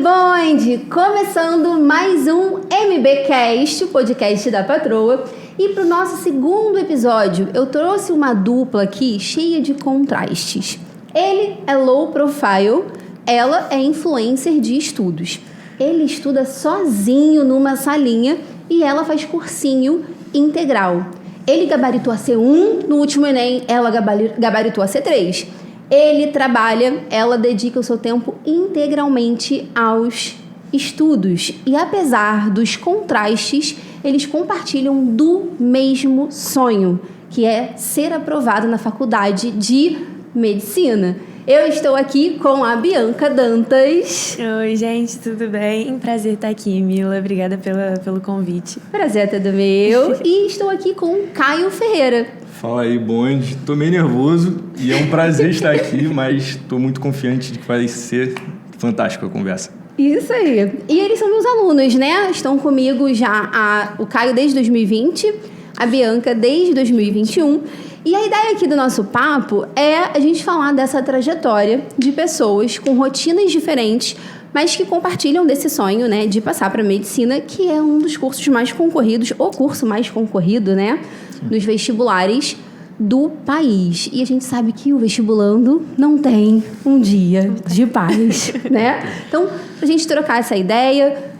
Bonde! Começando mais um MBcast, o podcast da patroa. E para o nosso segundo episódio, eu trouxe uma dupla aqui cheia de contrastes. Ele é low profile, ela é influencer de estudos. Ele estuda sozinho numa salinha e ela faz cursinho integral. Ele gabaritou a C1 no último Enem, ela gabaritou a C3. Ele trabalha, ela dedica o seu tempo integralmente aos estudos. E apesar dos contrastes, eles compartilham do mesmo sonho, que é ser aprovado na faculdade de medicina. Eu estou aqui com a Bianca Dantas. Oi, gente, tudo bem? Prazer estar aqui, Mila. Obrigada pelo convite. Prazer é todo meu. E estou aqui com o Caio Ferreira. Fala aí, Bonde. Tô meio nervoso e é um prazer estar aqui, mas tô muito confiante de que vai ser fantástica a conversa. Isso aí. E eles são meus alunos, né? Estão comigo já o Caio desde 2020, a Bianca desde 2021. E a ideia aqui do nosso papo é a gente falar dessa trajetória de pessoas com rotinas diferentes, mas que compartilham desse sonho, né, de passar para medicina, que é um dos cursos mais concorridos, o curso mais concorrido, né, nos vestibulares do país. E a gente sabe que o vestibulando não tem um dia de paz, né? Então, a gente trocar essa ideia,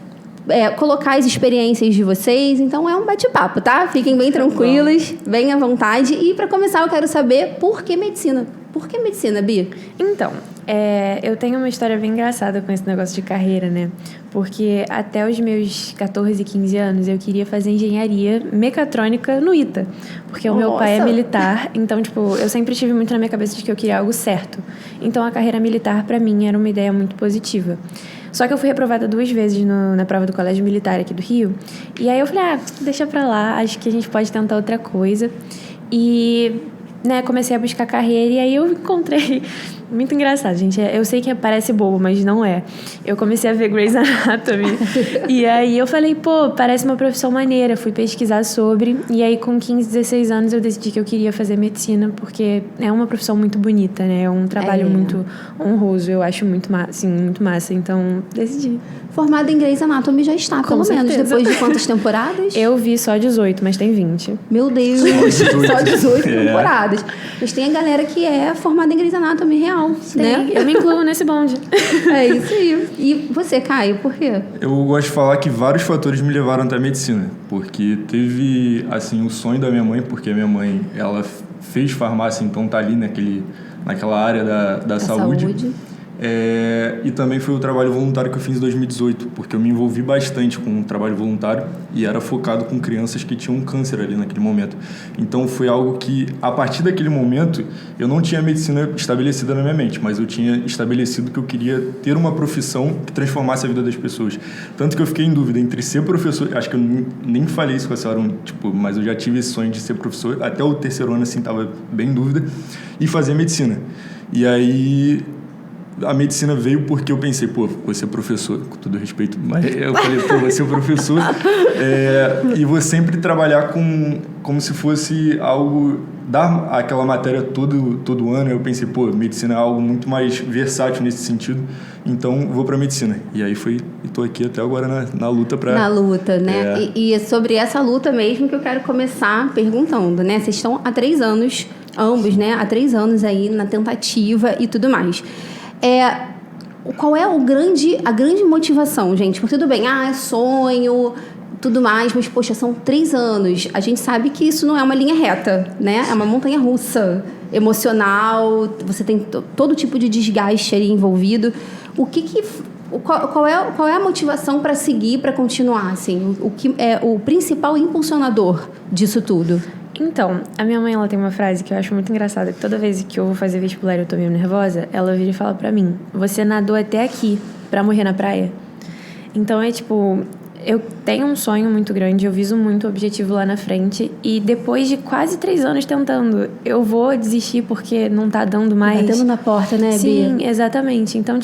colocar as experiências de vocês. Então, é um bate-papo, tá? Fiquem bem tranquilos, bem à vontade. E, para começar, eu quero saber por que medicina? Por que medicina, Bia? Então, eu tenho uma história bem engraçada com esse negócio de carreira, né? Porque até os meus 14, 15 anos, eu queria fazer engenharia mecatrônica no ITA. Porque o meu pai é militar, então, tipo, eu sempre tive muito na minha cabeça de que eu queria algo certo. Então, a carreira militar, pra mim, era uma ideia muito positiva. Só que eu fui reprovada 2 vezes na prova do Colégio Militar aqui do Rio. E aí eu falei, deixa pra lá, acho que a gente pode tentar outra coisa. E, né, comecei a buscar carreira e aí eu encontrei... Muito engraçado, gente. Eu sei que parece bobo, mas não é. Eu comecei a ver Grey's Anatomy. E aí eu falei, parece uma profissão maneira. Fui pesquisar sobre. E aí com 15, 16 anos eu decidi que eu queria fazer medicina, porque é uma profissão muito bonita, né? É um trabalho muito honroso. Eu acho muito massa. Então, decidi. Formada em Grey's Anatomy já está, pelo menos. Depois de quantas temporadas? Eu vi só 18, mas tem 20. Meu Deus! Só 18 temporadas. Mas tem a galera que é formada em Grey's Anatomy real. Né? Eu me incluo nesse bonde. É isso aí. E você, Caio, por quê? Eu gosto de falar que vários fatores me levaram até a medicina, porque teve, assim, o sonho da minha mãe, porque a minha mãe, ela fez farmácia, então tá ali naquela área da saúde. E também foi o trabalho voluntário que eu fiz em 2018, porque eu me envolvi bastante com o trabalho voluntário e era focado com crianças que tinham câncer ali naquele momento. Então foi algo que, a partir daquele momento, eu não tinha a medicina estabelecida na minha mente, mas eu tinha estabelecido que eu queria ter uma profissão que transformasse a vida das pessoas. Tanto que eu fiquei em dúvida entre ser professor, acho que eu nem falei isso com a senhora, mas eu já tive esse sonho de ser professor, até o 3º ano, assim, estava bem em dúvida, e fazer medicina. E aí... A medicina veio porque eu pensei, vou ser professor, com todo respeito, mas eu falei, vou ser professor e vou sempre trabalhar como se fosse algo, dar aquela matéria todo ano. Eu pensei, medicina é algo muito mais versátil nesse sentido, então vou para medicina. E aí estou aqui até agora na luta para... Na luta, né? E é sobre essa luta mesmo que eu quero começar perguntando, né? Vocês estão há 3 anos, ambos, né? Há 3 anos aí na tentativa e tudo mais. Qual é a grande motivação, gente? Porque tudo bem, é sonho, tudo mais, mas, poxa, são 3 anos. A gente sabe que isso não é uma linha reta, né? É uma montanha-russa emocional, você tem todo tipo de desgaste ali envolvido. Qual é a motivação para seguir, para continuar, assim? O que é o principal impulsionador disso tudo? Então, a minha mãe, ela tem uma frase que eu acho muito engraçada, que toda vez que eu vou fazer vestibular e eu tô meio nervosa, ela vira e fala pra mim, você nadou até aqui pra morrer na praia? Então, eu tenho um sonho muito grande, eu viso muito o objetivo lá na frente, e depois de quase 3 anos tentando, eu vou desistir porque não tá dando mais. Batendo na porta, né, Bia? Sim, exatamente. Então,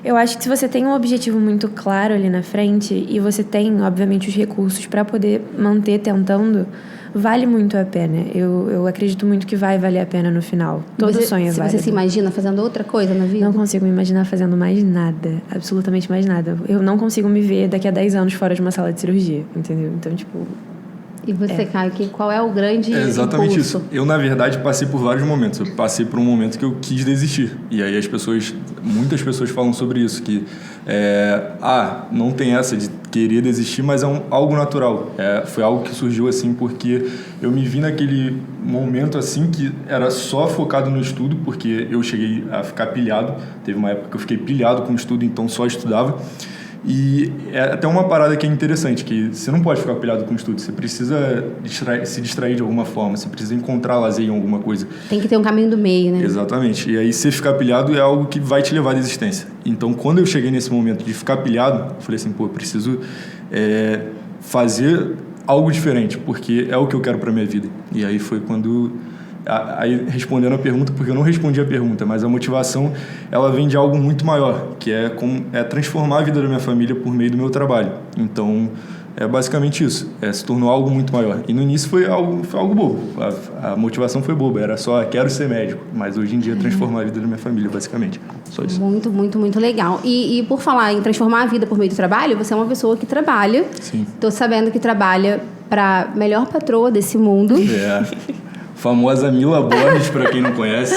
eu acho que se você tem um objetivo muito claro ali na frente, e você tem, obviamente, os recursos pra poder manter tentando, vale muito a pena. Eu acredito muito que vai valer a pena no final. Todo sonho é válido. Você se imagina fazendo outra coisa na vida? Não consigo me imaginar fazendo mais nada. Absolutamente mais nada. Eu não consigo me ver daqui a 10 anos fora de uma sala de cirurgia, entendeu? Então, tipo... E você, Caio, qual é o grande exatamente impulso? Isso. Eu, na verdade, passei por vários momentos. Eu passei por um momento que eu quis desistir. E aí muitas pessoas falam sobre isso, que não tem essa de querer desistir, mas é algo natural. Foi algo que surgiu assim porque eu me vi naquele momento assim que era só focado no estudo, porque eu cheguei a ficar pilhado. Teve uma época que eu fiquei pilhado com o estudo, então só estudava. E é até uma parada que é interessante, que você não pode ficar pilhado com o estudo, você precisa se distrair de alguma forma, você precisa encontrar lazer em alguma coisa. Tem que ter um caminho do meio, né? Exatamente. E aí, você ficar pilhado é algo que vai te levar à desistência. Então, quando eu cheguei nesse momento de ficar pilhado, eu falei assim, eu preciso fazer algo diferente, porque é o que eu quero para minha vida. E aí foi quando... Aí, respondendo a pergunta, porque eu não respondi a pergunta, mas a motivação, ela vem de algo muito maior, que é transformar a vida da minha família por meio do meu trabalho. Então, é basicamente isso. Se tornou algo muito maior. E no início foi algo bobo. A motivação foi boba. Era só, quero ser médico. Mas hoje em dia, transformar a vida da minha família, basicamente. Só isso. Muito, muito, muito legal. E por falar em transformar a vida por meio do trabalho, você é uma pessoa que trabalha. Sim. Tô sabendo que trabalha para a melhor patroa desse mundo. Famosa Mila Borges, para quem não conhece.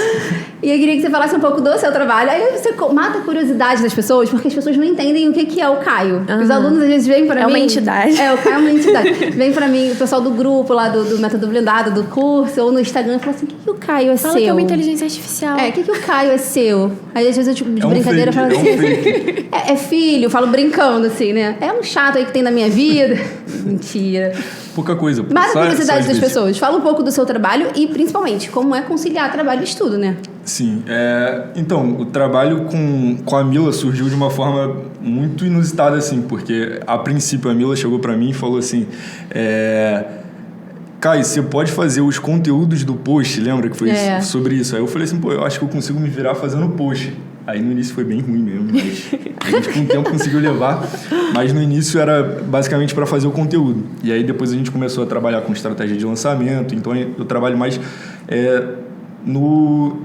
E eu queria que você falasse um pouco do seu trabalho. Aí você mata a curiosidade das pessoas, porque as pessoas não entendem o que é o Caio. Os alunos às vezes vêm para mim... É uma entidade. O Caio é uma entidade. Vem para mim o pessoal do grupo lá do Método Blindado, do curso, ou no Instagram, e fala assim, o que o Caio é Fala seu? que é uma inteligência artificial. O que o Caio é seu? Aí às vezes eu, de brincadeira, falo assim... É filho, eu falo brincando, assim, né? É um chato aí que tem na minha vida. Mentira. Pouca coisa. Mata a curiosidade das pessoas. Fala um pouco do seu trabalho e, principalmente, como é conciliar trabalho e estudo, né? Sim. Então, o trabalho com a Mila surgiu de uma forma muito inusitada, assim, porque, a princípio, a Mila chegou pra mim e falou assim... Caio, você pode fazer os conteúdos do post, lembra que foi sobre isso? Aí eu falei assim, eu acho que eu consigo me virar fazendo post. Aí no início foi bem ruim mesmo, mas a gente com o tempo conseguiu levar. Mas no início era basicamente para fazer o conteúdo. E aí depois a gente começou a trabalhar com estratégia de lançamento. Então eu trabalho mais no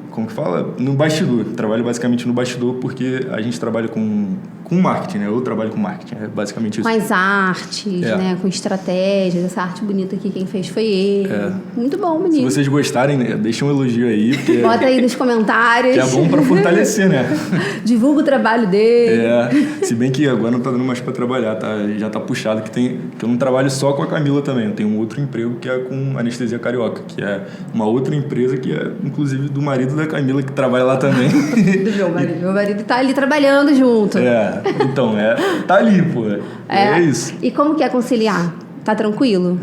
bastidor. Trabalho basicamente no bastidor porque a gente trabalha com marketing, né? Eu trabalho com marketing, é basicamente isso. Com as artes, né? Com estratégias. Essa arte bonita aqui, quem fez foi ele. Muito bom, menino. Se vocês gostarem, né, deixem um elogio aí. Porque bota aí nos comentários. Que é bom para fortalecer, né? Divulga o trabalho dele. Se bem que agora não tá dando mais para trabalhar, tá? Já tá puxado, que eu não trabalho só com a Camila também. Eu tenho um outro emprego que é com Anestesia Carioca, que é uma outra empresa que é, inclusive, do marido da Camila, que trabalha lá também. Do meu marido. Meu marido tá ali trabalhando junto. Então, tá ali, pô. É isso. E como que é conciliar? Tá tranquilo?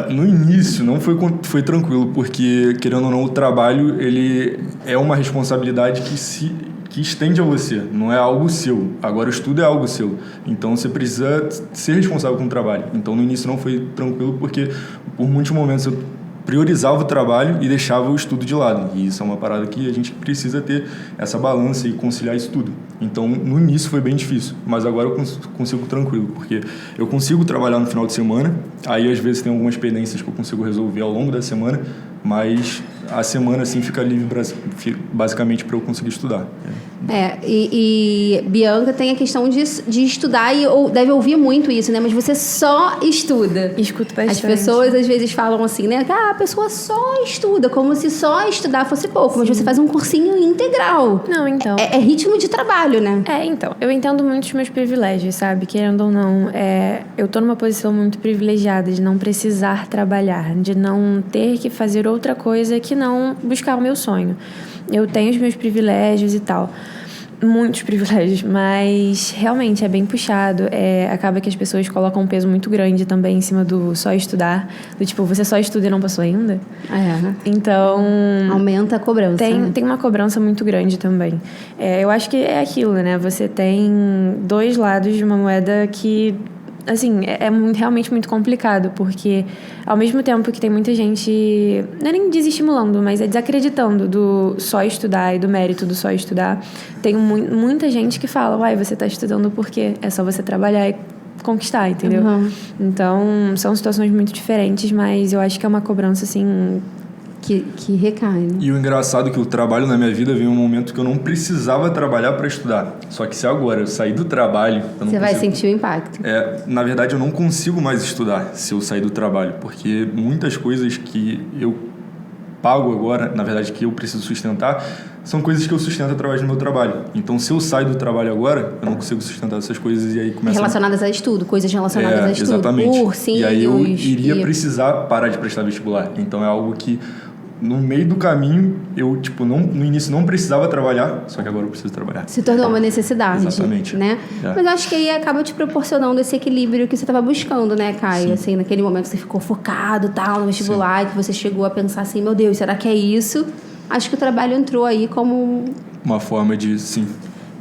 No início não foi tranquilo, porque, querendo ou não, o trabalho, ele é uma responsabilidade que estende a você, não é algo seu. Agora, o estudo é algo seu. Então, você precisa ser responsável com o trabalho. Então, no início não foi tranquilo, porque por muitos momentos eu priorizava o trabalho e deixava o estudo de lado. E isso é uma parada que a gente precisa ter essa balança e conciliar isso tudo. Então, no início foi bem difícil, mas agora eu consigo tranquilo, porque eu consigo trabalhar no final de semana, aí às vezes tem algumas pendências que eu consigo resolver ao longo da semana, mas a semana assim fica livre basicamente para eu conseguir estudar. E Bianca tem a questão de estudar e deve ouvir muito isso, né? Mas você só estuda. Escuto bastante. As pessoas às vezes falam assim, né? A pessoa só estuda, como se só estudar fosse pouco. Mas você faz um cursinho integral. Não, então... É ritmo de trabalho, né? Então. Eu entendo muito os meus privilégios, sabe? Querendo ou não, eu tô numa posição muito privilegiada de não precisar trabalhar, de não ter que fazer outra coisa que não buscar o meu sonho. Eu tenho os meus privilégios e tal. Muitos privilégios, mas realmente é bem puxado. Acaba que as pessoas colocam um peso muito grande também em cima do só estudar. Do tipo, você só estuda e não passou ainda? Então... Aumenta a cobrança. Tem uma cobrança muito grande também. Eu acho que é aquilo, né? Você tem dois lados de uma moeda que... Assim, realmente muito complicado, porque ao mesmo tempo que tem muita gente, não é nem desestimulando, mas desacreditando do só estudar e do mérito do só estudar, tem muita gente que fala, você tá estudando porque é só você trabalhar e conquistar, entendeu? Então, são situações muito diferentes, mas eu acho que é uma cobrança, assim... Que recai, né? E o engraçado é que o trabalho na minha vida veio um momento que eu não precisava trabalhar para estudar. Só que se agora eu sair do trabalho... Você vai sentir o impacto. Na verdade, eu não consigo mais estudar se eu sair do trabalho, porque muitas coisas que eu pago agora, na verdade, que eu preciso sustentar, são coisas que eu sustento através do meu trabalho. Então, se eu sair do trabalho agora, eu não consigo sustentar essas coisas e aí começa... Relacionadas a estudo, coisas relacionadas a estudo. Exatamente. Cursinhos, e aí eu iria precisar parar de prestar vestibular. Então, é algo que... No meio do caminho, eu, no início não precisava trabalhar, só que agora eu preciso trabalhar. Se tornou uma necessidade. Exatamente. Né? Mas eu acho que aí acaba te proporcionando esse equilíbrio que você estava buscando, né, Caio? Assim, naquele momento que você ficou focado, tal, no vestibular, que você chegou a pensar assim, meu Deus, será que é isso? Acho que o trabalho entrou aí como... Uma forma de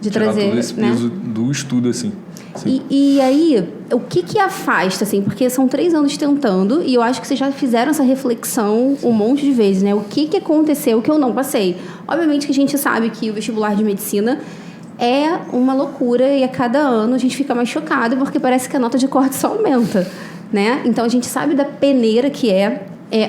trazer, todo esse peso, né, do estudo, assim. E aí, o que afasta, assim? Porque são 3 anos tentando e eu acho que vocês já fizeram essa reflexão um monte de vezes, né? O que aconteceu que eu não passei? Obviamente que a gente sabe que o vestibular de medicina é uma loucura e a cada ano a gente fica mais chocado porque parece que a nota de corte só aumenta, né? Então, a gente sabe da peneira que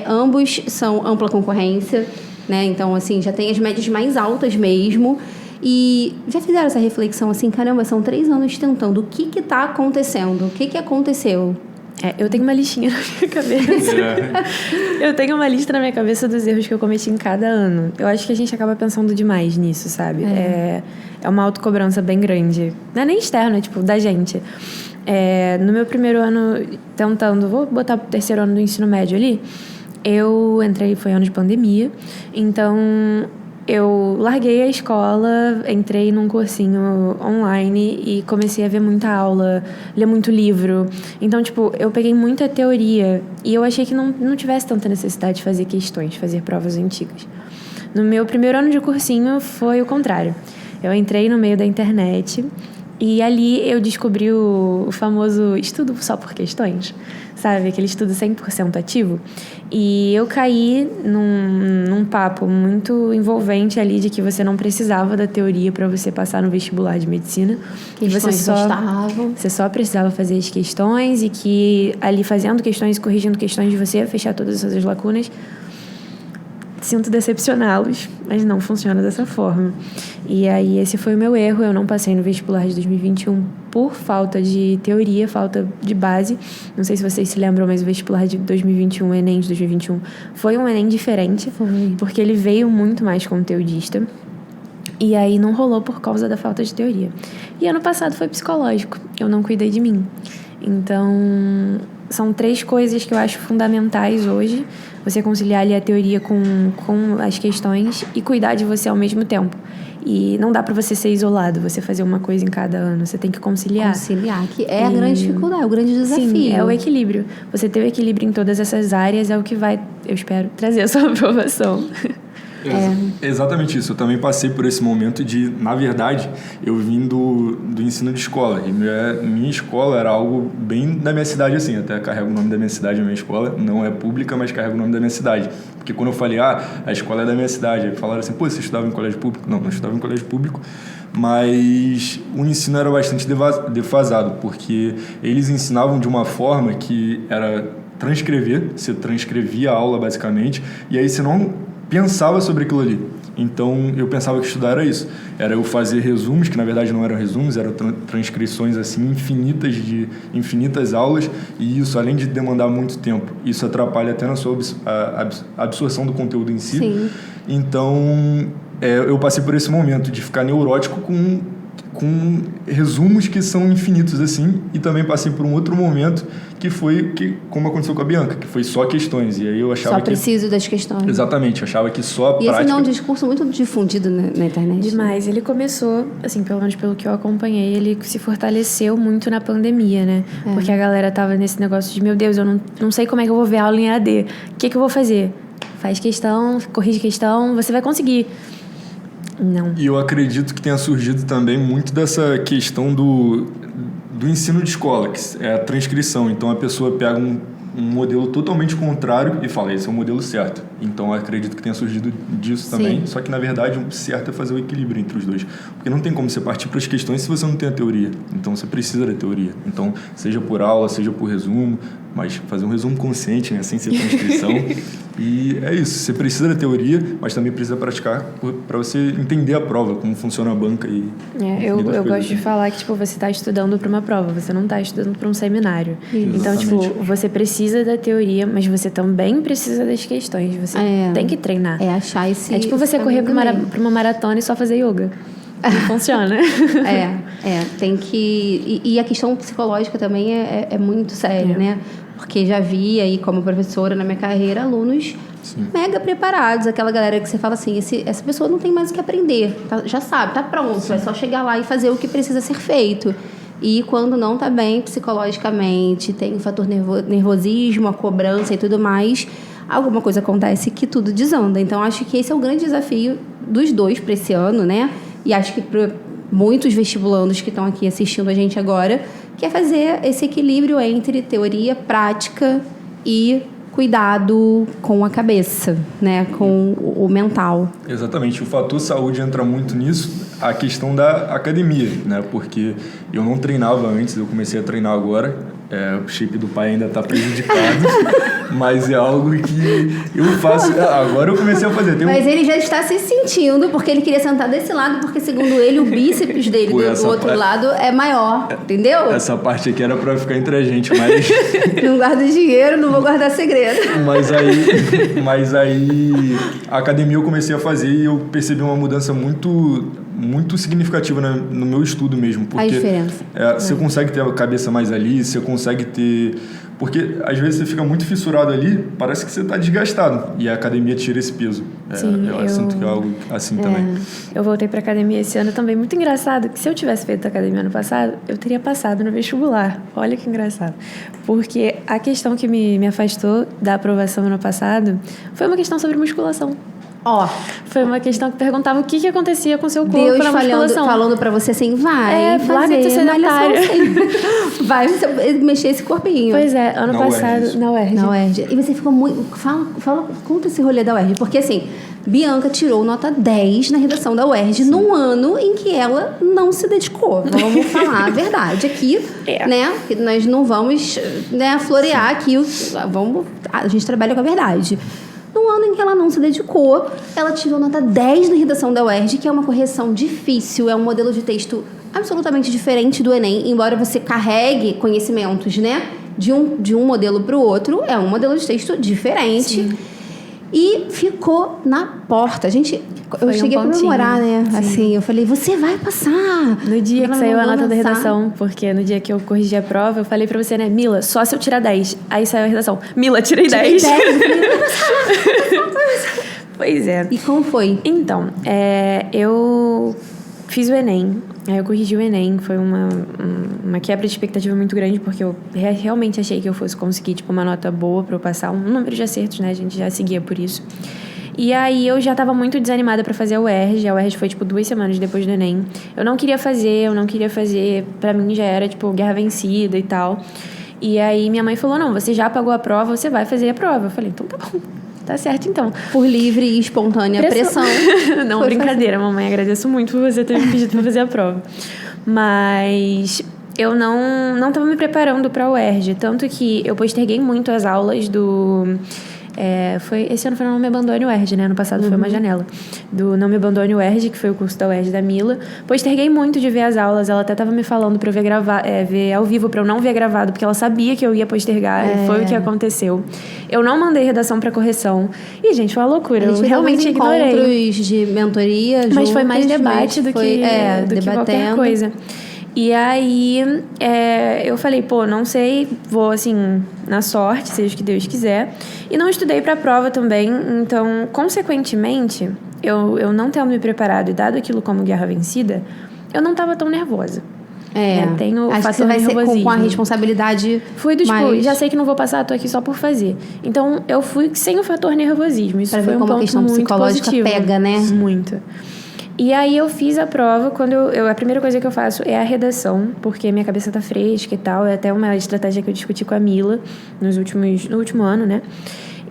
ambos são ampla concorrência, né? Então, assim, já tem as médias mais altas mesmo. E já fizeram essa reflexão assim, caramba, são 3 anos tentando, o que tá acontecendo? O que aconteceu? Eu tenho uma listinha na minha cabeça. Eu tenho uma lista na minha cabeça dos erros que eu cometi em cada ano. Eu acho que a gente acaba pensando demais nisso, sabe? É uma autocobrança bem grande. Não é nem externa, é tipo, da gente. No meu primeiro ano tentando, vou botar o 3º ano do ensino médio ali, eu entrei, foi ano de pandemia, então... Eu larguei a escola, entrei num cursinho online e comecei a ver muita aula, ler muito livro. Então, eu peguei muita teoria e eu achei que não tivesse tanta necessidade de fazer questões, fazer provas antigas. No meu primeiro ano de cursinho foi o contrário. Eu entrei no meio da internet e ali eu descobri o famoso estudo só por questões, sabe? Aquele estudo 100% ativo. E eu caí num papo muito envolvente ali de que você não precisava da teoria para você passar no vestibular de medicina. Você só precisava fazer as questões e que ali fazendo questões e corrigindo questões de você ia fechar todas essas lacunas. Sinto decepcioná-los, mas não funciona dessa forma. E aí esse foi o meu erro. Eu não passei no vestibular de 2021 por falta de teoria, falta de base. Não sei se vocês se lembram, mas o vestibular de 2021, o Enem de 2021, foi um Enem diferente, porque ele veio muito mais conteudista. E aí não rolou por causa da falta de teoria. E ano passado foi psicológico. Eu não cuidei de mim. Então, são 3 coisas que eu acho fundamentais hoje. Você conciliar ali a teoria com as questões e cuidar de você ao mesmo tempo. E não dá pra você ser isolado, você fazer uma coisa em cada ano. Você tem que conciliar. Que é a grande dificuldade, o grande desafio. Sim, é o equilíbrio. Você ter o equilíbrio em todas essas áreas é o que vai, eu espero, trazer a sua aprovação. Exatamente isso. Eu também passei por esse momento de, na verdade, eu vim do ensino de escola. E minha escola era algo bem da minha cidade, assim. Até carrego o nome da minha cidade, a minha escola. Não é pública, mas carrego o nome da minha cidade. Porque quando eu falei, a escola é da minha cidade, aí falaram assim, você estudava em colégio público? Não estudava em colégio público. Mas o ensino era bastante defasado, porque eles ensinavam de uma forma que era transcrever. Você transcrevia a aula, basicamente, e aí você não pensava sobre aquilo ali. Então, eu pensava que estudar era isso. Era eu fazer resumos, que na verdade não eram resumos, eram transcrições assim, infinitas aulas, e isso, além de demandar muito tempo, isso atrapalha até na sua absorção do conteúdo em si. Sim. Então, eu passei por esse momento de ficar neurótico com resumos que são infinitos, assim, e também passei por um outro momento que foi como aconteceu com a Bianca, que foi só questões, e aí eu achava só preciso das questões. Exatamente, eu achava que só a prática... E esse não é um discurso muito difundido na internet. Demais, ele começou, assim, pelo menos pelo que eu acompanhei, ele se fortaleceu muito na pandemia, né? Porque a galera tava nesse negócio de, meu Deus, eu não sei como é que eu vou ver a aula em EAD, o que eu vou fazer? Faz questão, corrige questão, você vai conseguir. Não. E eu acredito que tenha surgido também muito dessa questão do ensino de escola, que é a transcrição. Então, a pessoa pega um modelo totalmente contrário e fala, esse é o modelo certo. Então, eu acredito que tenha surgido disso também. Só que, na verdade, o certo é fazer o equilíbrio entre os dois. Porque não tem como você partir para as questões se você não tem a teoria. Então, você precisa da teoria. Então, seja por aula, seja por resumo, mas fazer um resumo consciente, né? Sem ser transcrição. E é isso. Você precisa da teoria, mas também precisa praticar para você entender a prova, como funciona a banca e... eu gosto de falar que, tipo, você está estudando para uma prova, você não está estudando para um seminário. Então, tipo, você precisa da teoria, mas você também precisa das questões. Você tem que treinar. Achar esse... É tipo você correr para uma maratona e só fazer yoga. Não funciona. Tem que... E a questão psicológica também é muito séria, né? Porque já vi aí, como professora na minha carreira, alunos mega preparados. Aquela galera que você fala assim, essa pessoa não tem mais o que aprender. Já sabe, tá pronto. É só chegar lá e fazer o que precisa ser feito. E quando não tá bem psicologicamente, tem o fator nervosismo, a cobrança e tudo mais, alguma coisa acontece que tudo desanda. Então, acho que esse é o grande desafio dos dois para esse ano, né? E acho que para muitos vestibulandos que estão aqui assistindo a gente agora, que é fazer esse equilíbrio entre teoria, prática e cuidado com a cabeça, né? Com o mental. Exatamente. O fator saúde entra muito nisso. A questão da academia, né? Porque eu não treinava antes, eu comecei a treinar agora. O shape do pai ainda está prejudicado, mas é algo que eu faço. Agora eu comecei a fazer. Mas ele já está se sentindo, porque ele queria sentar desse lado, porque segundo ele, o bíceps dele do outro lado é maior, entendeu? Essa parte aqui era para ficar entre a gente, mas... Não guardo dinheiro, não vou guardar segredo. Mas aí a academia eu comecei a fazer e eu percebi uma mudança muito significativa no meu estudo mesmo. Porque a diferença. Você consegue ter a cabeça mais ali, você consegue ter... Porque às vezes você fica muito fissurado ali, parece que você está desgastado. E a academia tira esse peso. Eu sinto que é algo assim também. Eu voltei para academia esse ano também. Muito engraçado que se eu tivesse feito academia ano passado, eu teria passado no vestibular. Olha que engraçado. Porque a questão que me afastou da aprovação ano passado foi uma questão sobre musculação. Foi uma questão que perguntava o que acontecia com o seu corpo na musculação. Falando pra você assim, vai larga de ser sedentário. Vai mexer esse corpinho. Pois é, ano passado, na UERJ. E você ficou muito... Conta esse rolê da UERJ. Porque assim, Bianca tirou nota 10 na redação da UERJ num ano em que ela não se dedicou. Vamos falar a verdade aqui, né? Que nós não vamos florear aqui. A gente trabalha com a verdade. No ano em que ela não se dedicou, ela tirou nota 10 na redação da UERJ, que é uma correção difícil, é um modelo de texto absolutamente diferente do Enem, embora você carregue conhecimentos, né, de um modelo para o outro, é um modelo de texto diferente. Sim. E ficou na porta. Eu cheguei a comemorar, né? Sim. Assim, eu falei, você vai passar. No dia que saiu a nota da redação, porque no dia que eu corrigi a prova, eu falei pra você, né, Mila, só se eu tirar 10. Aí saiu a redação, Mila, tirei 10. Pois é. E como foi? Então, eu fiz o Enem. Aí eu corrigi o Enem, foi uma quebra de expectativa muito grande, porque eu realmente achei que eu fosse conseguir, tipo, uma nota boa pra eu passar, um número de acertos, né, a gente já seguia por isso. E aí eu já tava muito desanimada pra fazer a UERJ foi, tipo, 2 semanas depois do Enem. Eu não queria fazer, pra mim já era, tipo, guerra vencida e tal. E aí minha mãe falou, não, você já pagou a prova, você vai fazer a prova. Eu falei, então tá bom. Tá certo, então. Por livre e espontânea pressão. Não, brincadeira, mamãe. Agradeço muito por você ter me pedido pra fazer a prova. Mas eu não tava me preparando pra UERJ. Tanto que eu posterguei muito as aulas do... esse ano foi Não Me Abandone UERJ, né? Ano passado foi uma janela. Do Não Me Abandone UERJ, que foi o curso da UERJ da Mila. Posterguei muito de ver as aulas. Ela até tava me falando pra eu ver ao vivo, pra eu não ver gravado, porque ela sabia que eu ia postergar. E foi o que aconteceu. Eu não mandei redação pra correção. E, gente, foi uma loucura. Eu realmente ignorei. Encontros de mentoria juntas, mas foi mais debate do que qualquer coisa. E aí, eu falei, não sei, vou, assim, na sorte, seja o que Deus quiser. E não estudei pra prova também, então, consequentemente, eu não tendo me preparado e dado aquilo como guerra vencida, eu não tava tão nervosa. Tenho acho que você vai ser com a responsabilidade. Fui do tipo, já sei que não vou passar, tô aqui só por fazer. Então, eu fui sem o fator nervosismo. Isso pra foi ver um como ponto a questão muito psicológica positivo. pega, né? Muito. E aí eu fiz a prova, quando a primeira coisa que eu faço é a redação, porque minha cabeça tá fresca e tal, é até uma estratégia que eu discuti com a Mila no último ano, né?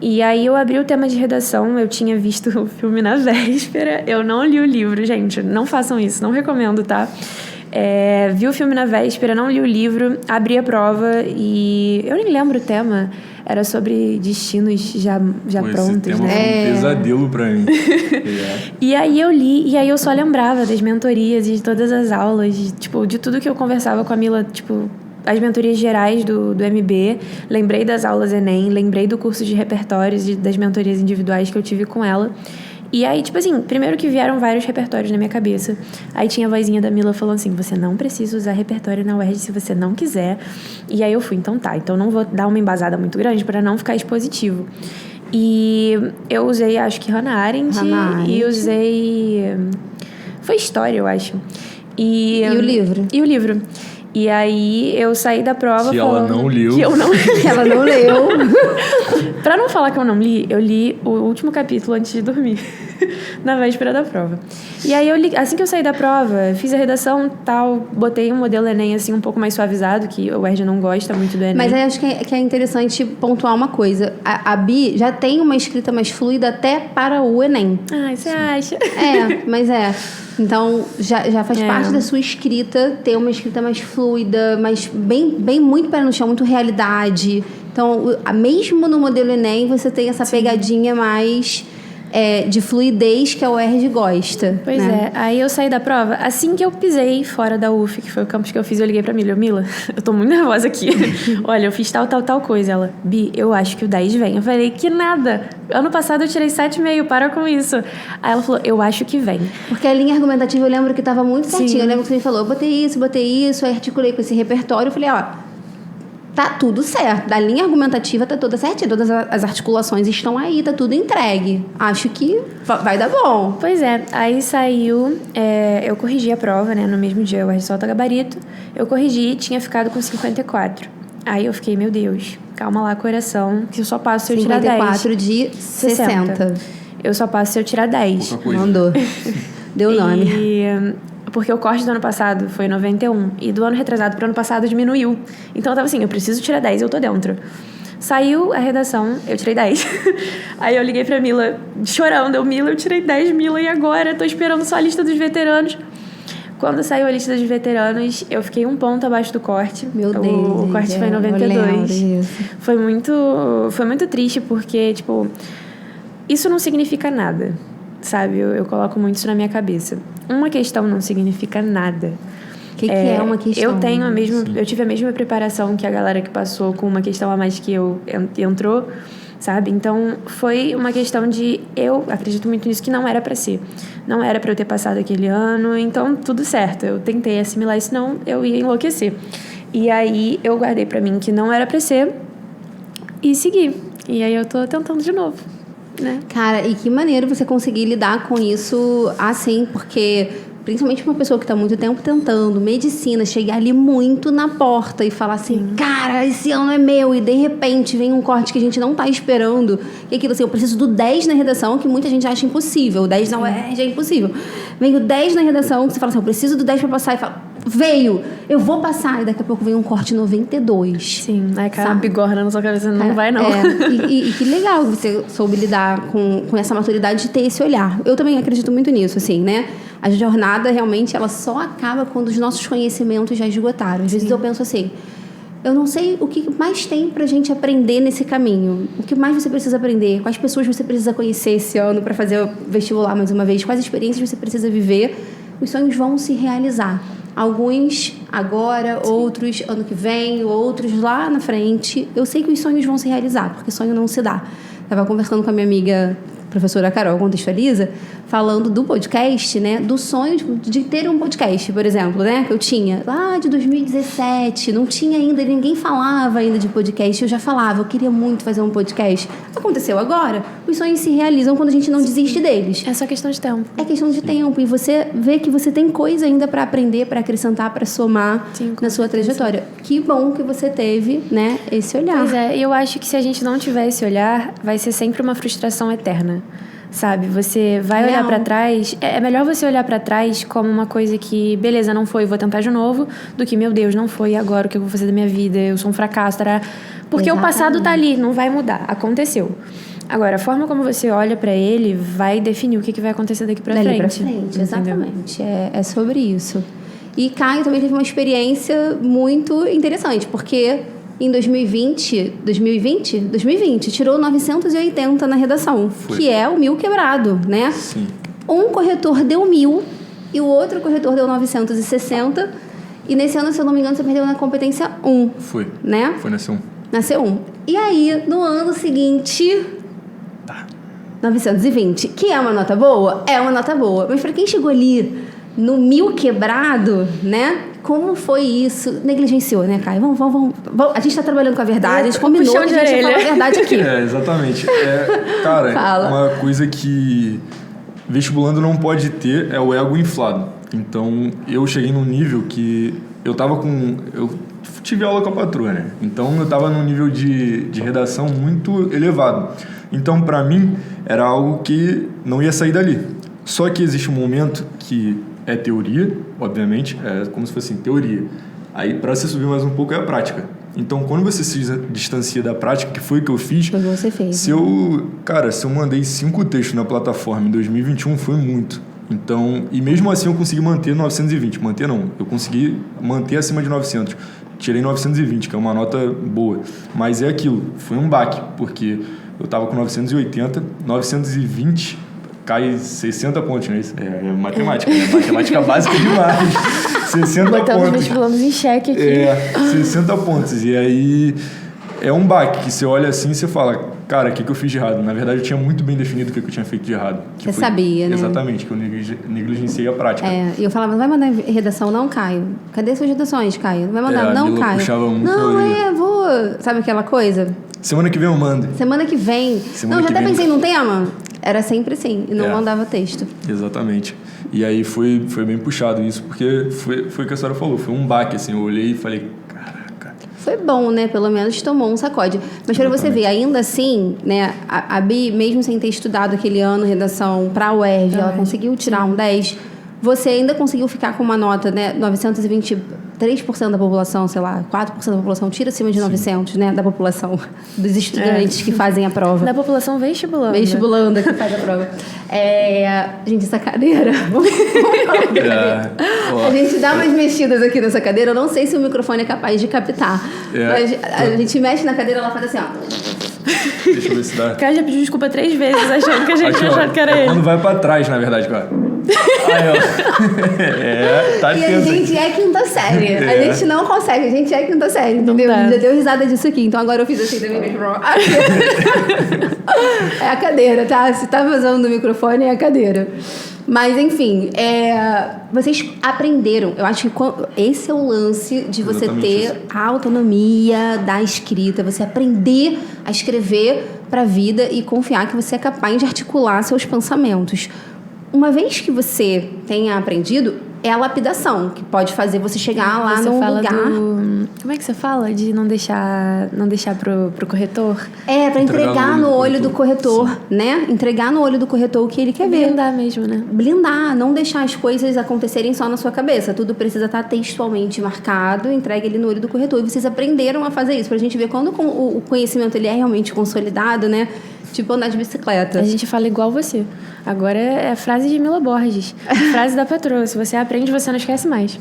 E aí eu abri o tema de redação, eu tinha visto o filme na véspera, eu não li o livro, gente, não façam isso, não recomendo, tá? Vi o filme na véspera, não li o livro, abri a prova e eu nem lembro o tema, era sobre destinos já prontos, esse tema né? Foi um pesadelo pra mim. E aí eu li, e aí eu só lembrava das mentorias e de todas as aulas, de tudo que eu conversava com a Mila, as mentorias gerais do MB, lembrei das aulas Enem, lembrei do curso de repertórios e das mentorias individuais que eu tive com ela. E aí, primeiro que vieram vários repertórios na minha cabeça. Aí tinha a vozinha da Mila falando assim, você não precisa usar repertório na UERJ se você não quiser. E aí eu fui, então não vou dar uma embasada muito grande para não ficar expositivo. E eu usei, acho que Hannah Arendt. E usei... Foi história, eu acho. E o livro? E o livro. E aí eu saí da prova ela não leu. Que eu não li. Ela não leu. Pra não falar que eu não li, eu li o último capítulo antes de dormir, na véspera da prova. E aí assim que eu saí da prova, fiz a redação tal, botei um modelo Enem assim um pouco mais suavizado, que o UERJ não gosta muito do Enem. Mas aí acho que é interessante pontuar uma coisa. A Bi já tem uma escrita mais fluida até para o Enem. Ai, você acha? Mas então, já faz parte da sua escrita ter uma escrita mais fluida, mas bem muito pé no chão, muito realidade. Então, mesmo no modelo Enem, você tem essa pegadinha mais de fluidez que a UERJ gosta. Pois né? Aí eu saí da prova, assim que eu pisei fora da UF, que foi o campus que eu fiz, eu liguei pra Mila, eu tô muito nervosa aqui. Olha, eu fiz tal coisa. Ela, Bi, eu acho que o 10 vem. Eu falei, que nada. Ano passado eu tirei 7,5, para com isso. Aí ela falou, eu acho que vem. Porque a linha argumentativa eu lembro que tava muito certinha. Eu lembro que você me falou, eu botei isso, aí articulei com esse repertório. Eu falei, tá tudo certo. Da linha argumentativa tá toda certinha. Todas as articulações estão aí, tá tudo entregue. Acho que vai dar bom. Pois aí saiu... eu corrigi a prova, né? No mesmo dia, o UERJ solta gabarito. Eu corrigi, tinha ficado com 54. Aí eu fiquei, meu Deus, calma lá, coração, que eu só passo se eu tirar 10. 54 de 60. Eu só passo se eu tirar 10. Mandou. Deu o nome. Porque o corte do ano passado foi 91. E do ano retrasado pro ano passado diminuiu. Então eu tava assim, eu preciso tirar 10, eu tô dentro. Saiu a redação, eu tirei 10. Aí eu liguei pra Mila, chorando. Mila, eu tirei 10, Mila, e agora? Tô esperando só a lista dos veteranos. Quando saiu a lista dos veteranos, eu fiquei um ponto abaixo do corte. Meu Deus. O corte foi 92. Foi muito triste, porque, isso não significa nada. Sabe? Eu coloco muito isso na minha cabeça. Uma questão não significa nada. O que é uma questão? Eu tive a mesma preparação que a galera que passou com uma questão a mais que eu entrou, sabe? Então, foi uma questão de... Eu acredito muito nisso, que não era pra ser. Não era pra eu ter passado aquele ano, então tudo certo. Eu tentei assimilar isso, senão eu ia enlouquecer. E aí, eu guardei pra mim que não era pra ser e segui. E aí, eu tô tentando de novo. Né? Cara, e que maneiro você conseguir lidar com isso assim, porque principalmente uma pessoa que está muito tempo tentando medicina, chegar ali muito na porta e falar assim, cara, esse ano é meu, e de repente vem um corte que a gente não tá esperando, e aquilo assim, eu preciso do 10 na redação, que muita gente acha impossível, o 10 não é impossível. Vem o 10 na redação, que você fala assim, eu preciso do 10 para passar, e fala, veio, eu vou passar, e daqui a pouco vem um corte 92. Sim, aí cara, bigorna na sua cabeça, não vai não. E que legal que você soube lidar com essa maturidade de ter esse olhar. Eu também acredito muito nisso, assim, né? A jornada, realmente, ela só acaba quando os nossos conhecimentos já esgotaram. Às vezes eu penso assim, eu não sei o que mais tem pra gente aprender nesse caminho. O que mais você precisa aprender? Quais pessoas você precisa conhecer esse ano para fazer o vestibular mais uma vez? Quais experiências você precisa viver? Os sonhos vão se realizar. Alguns agora, outros ano que vem, outros lá na frente. Eu sei que os sonhos vão se realizar, porque sonho não se dá. Estava conversando com a minha amiga professora Carol Contextualiza, falando do podcast, né? Do sonho de ter um podcast, por exemplo, né? Que eu tinha lá de 2017, não tinha ainda, ninguém falava ainda de podcast, eu já falava, eu queria muito fazer um podcast. Aconteceu agora, os sonhos se realizam quando a gente não desiste deles. É só questão de tempo. É questão de tempo, e você vê que você tem coisa ainda para aprender, para acrescentar, para somar na sua trajetória. Que bom que você teve, né, esse olhar. Pois é, eu acho que se a gente não tiver esse olhar, vai ser sempre uma frustração eterna. sabe? Você vai olhar pra trás... É melhor você olhar pra trás como uma coisa que, beleza, não foi, vou tentar de novo, do que, meu Deus, não foi, agora o que eu vou fazer da minha vida? Eu sou um fracasso, tará. Porque o passado tá ali, não vai mudar. Aconteceu. Agora, a forma como você olha pra ele vai definir o que vai acontecer daqui pra frente. Dali pra frente, exatamente. É sobre isso. E Caio também teve uma experiência muito interessante, porque em 2020, tirou 980 na redação, que é o 1.000 quebrado, né? Sim. Um corretor deu 1.000 e o outro corretor deu 960. E nesse ano, se eu não me engano, você perdeu na competência 1. Foi. Né? Foi na C1. Na C1. E aí, no ano seguinte... 920, que é uma nota boa? É uma nota boa. Mas para quem chegou ali no 1.000 quebrado, né? Como foi isso? Negligenciou, né, Caio? Vamos. A gente tá trabalhando com a verdade, a gente combinou que a gente ia falar a verdade aqui. Exatamente. Cara, uma coisa que vestibulando não pode ter é o ego inflado. Então, eu cheguei num nível que eu tive aula com a patroa, né? Então, eu tava num nível de redação muito elevado. Então, para mim, era algo que não ia sair dali. Só que existe um momento que é teoria, obviamente, é como se fosse teoria. Aí, para você subir mais um pouco, é a prática. Então, quando você se distancia da prática, que foi o que eu fiz... Foi o que você fez. Se eu mandei 5 textos na plataforma em 2021, foi muito. Então, e mesmo assim eu consegui manter 920. Manter não, eu consegui manter acima de 900. Tirei 920, que é uma nota boa. Mas é aquilo, foi um baque, porque... Eu estava com 980, 920, cai 60 pontos, né? É matemática, né? Matemática básica demais. 60 Botamos pontos. Botamos vestibulamos em xeque aqui. 60 pontos. E aí, é um baque, que você olha assim e você fala, cara, o que eu fiz de errado? Na verdade, eu tinha muito bem definido o que eu tinha feito de errado. Você sabia, né? Exatamente, que eu negligenciei a prática. E eu falava, não vai mandar redação não, Caio? Cadê suas redações, Caio? Não vai mandar, não, Caio? Puxava muito. Não, vou... Sabe aquela coisa? Semana que vem eu mando. Semana que vem. Já até pensei num tema. Era sempre assim, e não mandava texto. Exatamente. E aí foi bem puxado isso, porque foi o que a senhora falou, foi um baque, assim, eu olhei e falei, caraca. Foi bom, né? Pelo menos tomou um sacode. Mas para você ver, ainda assim, né, a Bi, mesmo sem ter estudado aquele ano redação para a UERJ, ela conseguiu tirar um 10. Você ainda conseguiu ficar com uma nota, né, 923% da população, sei lá, 4% da população tira acima de 900, né, da população, dos estudantes que fazem a prova. Da população vestibulando. Vestibulando que faz a prova. Gente, essa cadeira... A gente dá umas mexidas aqui nessa cadeira, eu não sei se o microfone é capaz de captar. Mas a gente mexe na cadeira, ela faz assim, ó... Deixa eu ver se dá. O cara já pediu desculpa 3 vezes, achando que a gente tinha achado que era ele. Quando vai pra trás, na verdade, cara. Aí, ó. Tá e a gente é quinta série. A gente não consegue, a gente é quinta série, entendeu? Já deu risada disso aqui, então agora eu fiz assim também mesmo. É a cadeira, tá? Se tá vazando do microfone, é a cadeira. Mas, enfim, vocês aprenderam. Eu acho que esse é o lance de você ter a autonomia da escrita, você aprender a escrever para a vida e confiar que você é capaz de articular seus pensamentos. Uma vez que você tenha aprendido, é a lapidação, que pode fazer você chegar lá num lugar... Como é que você fala? De não deixar pro corretor? Para entregar no olho do corretor, né? Entregar no olho do corretor o que ele quer ver. Blindar mesmo, né? Blindar, não deixar as coisas acontecerem só na sua cabeça. Tudo precisa estar textualmente marcado, entregue ele no olho do corretor. E vocês aprenderam a fazer isso, pra gente ver quando o conhecimento ele é realmente consolidado, né? Tipo andar de bicicleta. A gente fala igual você. Agora é a frase de Mila Borges. Frase da patroa. Se você aprende, você não esquece mais.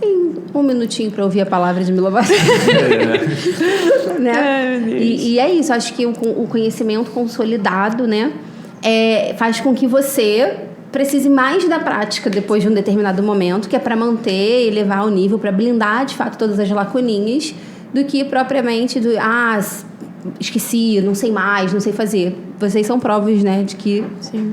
Tem um minutinho para ouvir a palavra de Mila Borges. Né? E é isso. Acho que o conhecimento consolidado, né, faz com que você precise mais da prática depois de um determinado momento, que é para manter e levar ao nível, para blindar, de fato, todas as lacuninhas, do que propriamente esqueci, não sei mais, não sei fazer. Vocês são provas, né, de que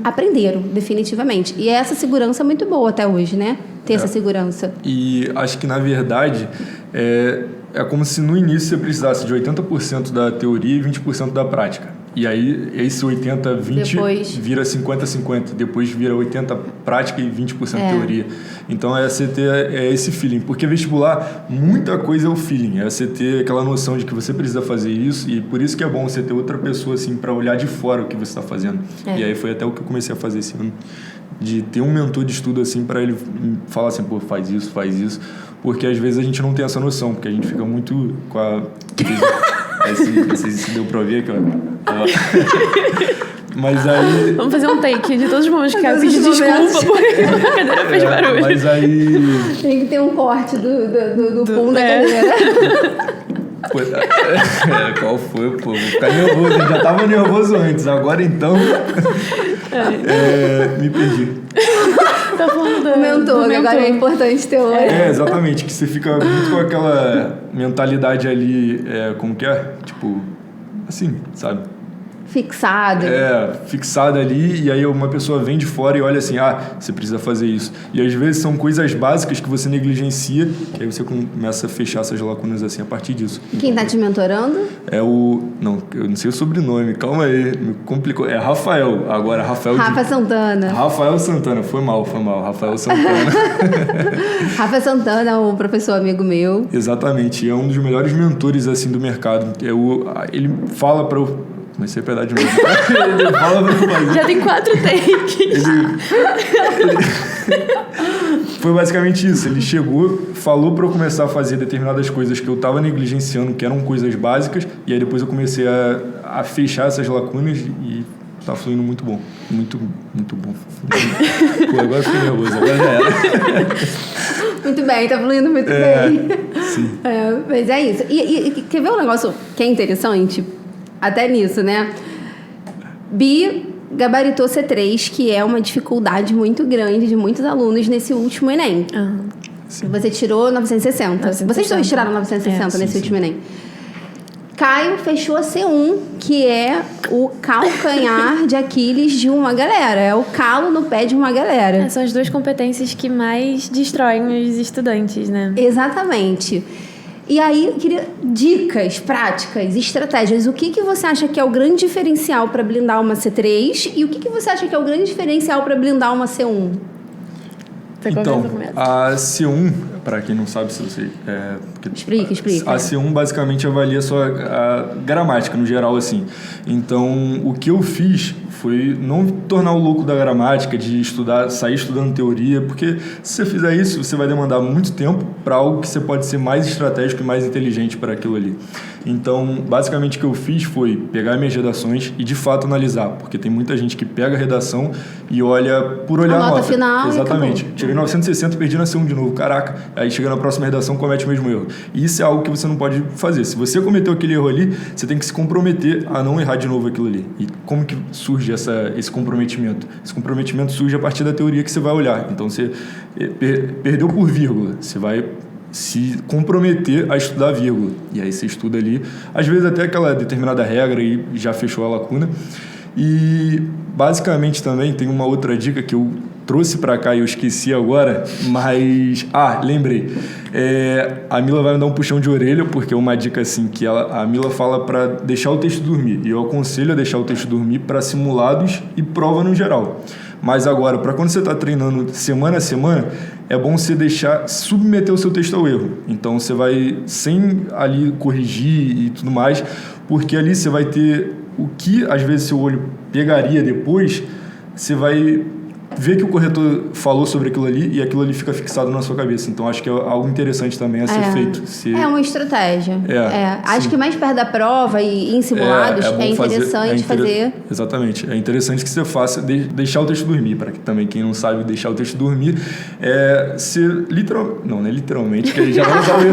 aprenderam, definitivamente. E essa segurança é muito boa até hoje, né? Ter essa segurança. E acho que, na verdade, é como se no início você precisasse de 80% da teoria e 20% da prática. E aí, esse 80-20 Depois... vira 50-50. Depois vira 80% prática e 20% teoria. Então, é você ter esse feeling. Porque vestibular, muita coisa é o feeling. É você ter aquela noção de que você precisa fazer isso. E por isso que é bom você ter outra pessoa, assim, para olhar de fora o que você está fazendo. E aí foi até o que eu comecei a fazer esse ano. De ter um mentor de estudo, assim, para ele falar assim, pô, faz isso. Porque às vezes a gente não tem essa noção. Porque a gente fica muito com a... Não sei se deu pra ouvir aqui, ó. Mas aí... Vamos fazer um take de todos os momentos que a pedir desculpa porque a cadeira fez barulho. Mas aí... Tem que ter um corte do pum da cadeira. Qual foi, pô? Vou ficar nervoso. Eu já tava nervoso antes. Agora, então... me perdi. Tá falando do mentor, que agora é importante ter hoje. Exatamente. Que você fica muito com aquela mentalidade ali... como que é? Tipo... Assim, sabe? Fixado. Fixada ali, e aí uma pessoa vem de fora e olha assim, você precisa fazer isso. E às vezes são coisas básicas que você negligencia, que aí você começa a fechar essas lacunas assim a partir disso. Quem tá te mentorando? Não, eu não sei o sobrenome, calma aí, me complicou. É Rafael, agora Rafa Santana. Rafael Santana, foi mal, Rafael Santana. Rafa Santana, um professor amigo meu. Exatamente, é um dos melhores mentores assim do mercado. Ele fala para comecei a pedar de novo. Ele fala pra eu fazer. Já tem 4 takes. Foi basicamente isso. Ele chegou, falou pra eu começar a fazer determinadas coisas que eu tava negligenciando, que eram coisas básicas, e aí depois eu comecei a fechar essas lacunas e tá fluindo muito bom. Muito, muito bom. Pô, agora fiquei nervoso, agora já era. Muito bem, tá fluindo muito bem. Sim. Mas é isso. E quer ver um negócio que é interessante? Até nisso, né? Bi gabaritou C3, que é uma dificuldade muito grande de muitos alunos nesse último Enem. Você tirou 960. Vocês dois tiraram 960 nesse último Enem. Caio fechou a C1, que é o calcanhar de Aquiles de uma galera. É o calo no pé de uma galera. São as 2 competências que mais destroem os estudantes, né? Exatamente. E aí, eu queria dicas práticas, estratégias. O que você acha que é o grande diferencial para blindar uma C3 e o que você acha que é o grande diferencial para blindar uma C1? Então, a C1, para quem não sabe, se você... Explica. A C1 basicamente avalia a gramática, no geral, assim. Então, o que eu fiz foi não tornar o louco da gramática, de sair estudando teoria, porque se você fizer isso, você vai demandar muito tempo para algo que você pode ser mais estratégico e mais inteligente para aquilo ali. Então, basicamente o que eu fiz foi pegar minhas redações e de fato analisar, porque tem muita gente que pega a redação e olha por olhar a nota final. Exatamente. Tirei 960, perdi na C1 de novo. Caraca. Aí chega na próxima redação, comete o mesmo erro. E isso é algo que você não pode fazer. Se você cometeu aquele erro ali, você tem que se comprometer a não errar de novo aquilo ali. E como que surge esse comprometimento? Esse comprometimento surge a partir da teoria que você vai olhar. Então, você perdeu por vírgula. Você vai se comprometer a estudar vírgula. E aí você estuda ali, às vezes até aquela determinada regra e já fechou a lacuna. E basicamente também tem uma outra dica que eu trouxe para cá e eu esqueci agora, mas... lembrei. A Mila vai me dar um puxão de orelha, porque é uma dica assim, que a Mila fala para deixar o texto dormir. E eu aconselho a deixar o texto dormir para simulados e prova no geral. Mas agora, para quando você está treinando semana a semana, é bom você submeter o seu texto ao erro. Então, você vai sem ali corrigir e tudo mais, porque ali você vai ter o que, às vezes, seu olho pegaria depois, você vai ver que o corretor falou sobre aquilo ali e aquilo ali fica fixado na sua cabeça. Então, acho que é algo interessante também a ser feito. É uma estratégia. Acho que mais perto da prova e em simulados é interessante fazer... Exatamente. É interessante que você faça, deixar o texto dormir. Para que também, quem não sabe deixar o texto dormir, você não é literalmente, que já não sabe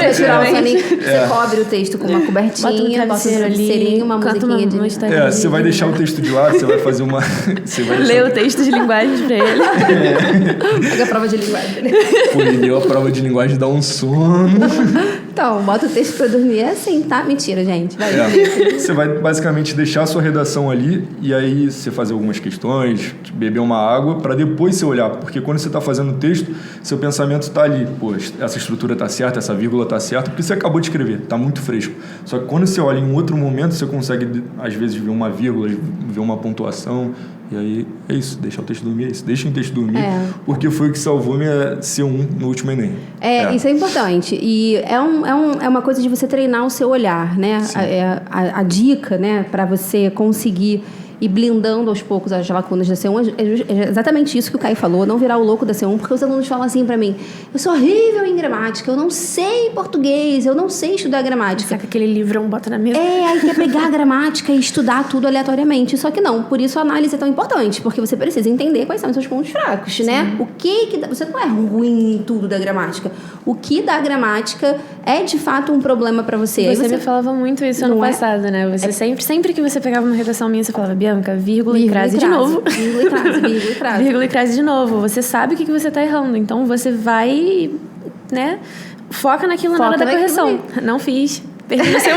Você cobre o texto com uma cobertinha, bota um travesseirinho, uma musiquinha de... Você vai deixar o texto de lado, você vai fazer uma... Lê o texto de linguagem linguagens pra ele. Pega a prova de linguagem. Pô, ele deu a prova de linguagem, dá um sono. Então, bota o texto pra dormir. É assim, tá? Mentira, gente. Vai. Você vai basicamente deixar a sua redação ali e aí você fazer algumas questões, beber uma água, para depois você olhar. Porque quando você está fazendo o texto, seu pensamento está ali. Pô, essa estrutura está certa, essa vírgula está certa, porque você acabou de escrever, está muito fresco. Só que quando você olha em outro momento, você consegue, às vezes, ver uma vírgula, ver uma pontuação. E aí, é isso. Deixar o texto dormir, é isso. Deixa o texto dormir, porque foi o que salvou minha C1 no último Enem. Isso é importante. E é uma coisa de você treinar o seu olhar, né? A dica, né, para você conseguir ir blindando aos poucos as lacunas da C1 é exatamente isso que o Caio falou, não virar o louco da C1, porque os alunos falam assim pra mim: eu sou horrível em gramática, eu não sei português, eu não sei estudar gramática. Saca aquele livrão, bota na mesa. Aí quer pegar a gramática e estudar tudo aleatoriamente. Só que não, por isso a análise é tão importante, porque você precisa entender quais são os seus pontos fracos, né? O que você não é ruim em tudo da gramática. O que da gramática é de fato um problema pra você. Você me falava muito isso ano passado, né? Você sempre que você pegava uma redação minha, você falava: Bianca, vírgula e crase de novo. Vírgula e crase, vírgula e crase. Vírgula e crase de novo. Você sabe o que você tá errando, então você vai, né? Foca naquilo na hora da correção. Não fiz. Perdi no seu...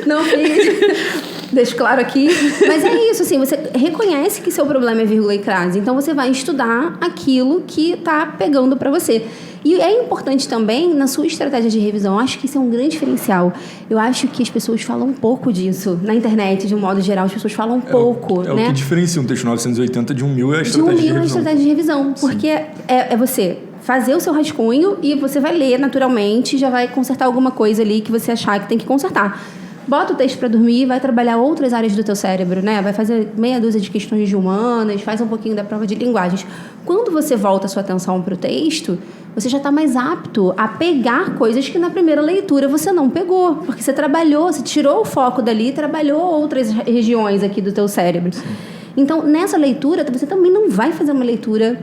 Não fiz. Deixo claro aqui. Mas é isso, assim, você reconhece que seu problema é vírgula e crase, então você vai estudar aquilo que tá pegando pra você. E é importante também na sua estratégia de revisão. Eu acho que isso é um grande diferencial. Eu acho que as pessoas falam um pouco disso. Na internet, de um modo geral, as pessoas falam pouco, né? O que diferencia um texto 980 de um 1000 é a estratégia de revisão. De um 1000 é a estratégia de revisão. Porque é você fazer o seu rascunho e você vai ler naturalmente, já vai consertar alguma coisa ali que você achar que tem que consertar. Bota o texto para dormir e vai trabalhar outras áreas do teu cérebro, né? Vai fazer meia dúzia de questões de humanas, faz um pouquinho da prova de linguagens. Quando você volta a sua atenção para o texto, você já está mais apto a pegar coisas que na primeira leitura você não pegou, porque você trabalhou, você tirou o foco dali e trabalhou outras regiões aqui do teu cérebro. Sim. Então, nessa leitura, você também não vai fazer uma leitura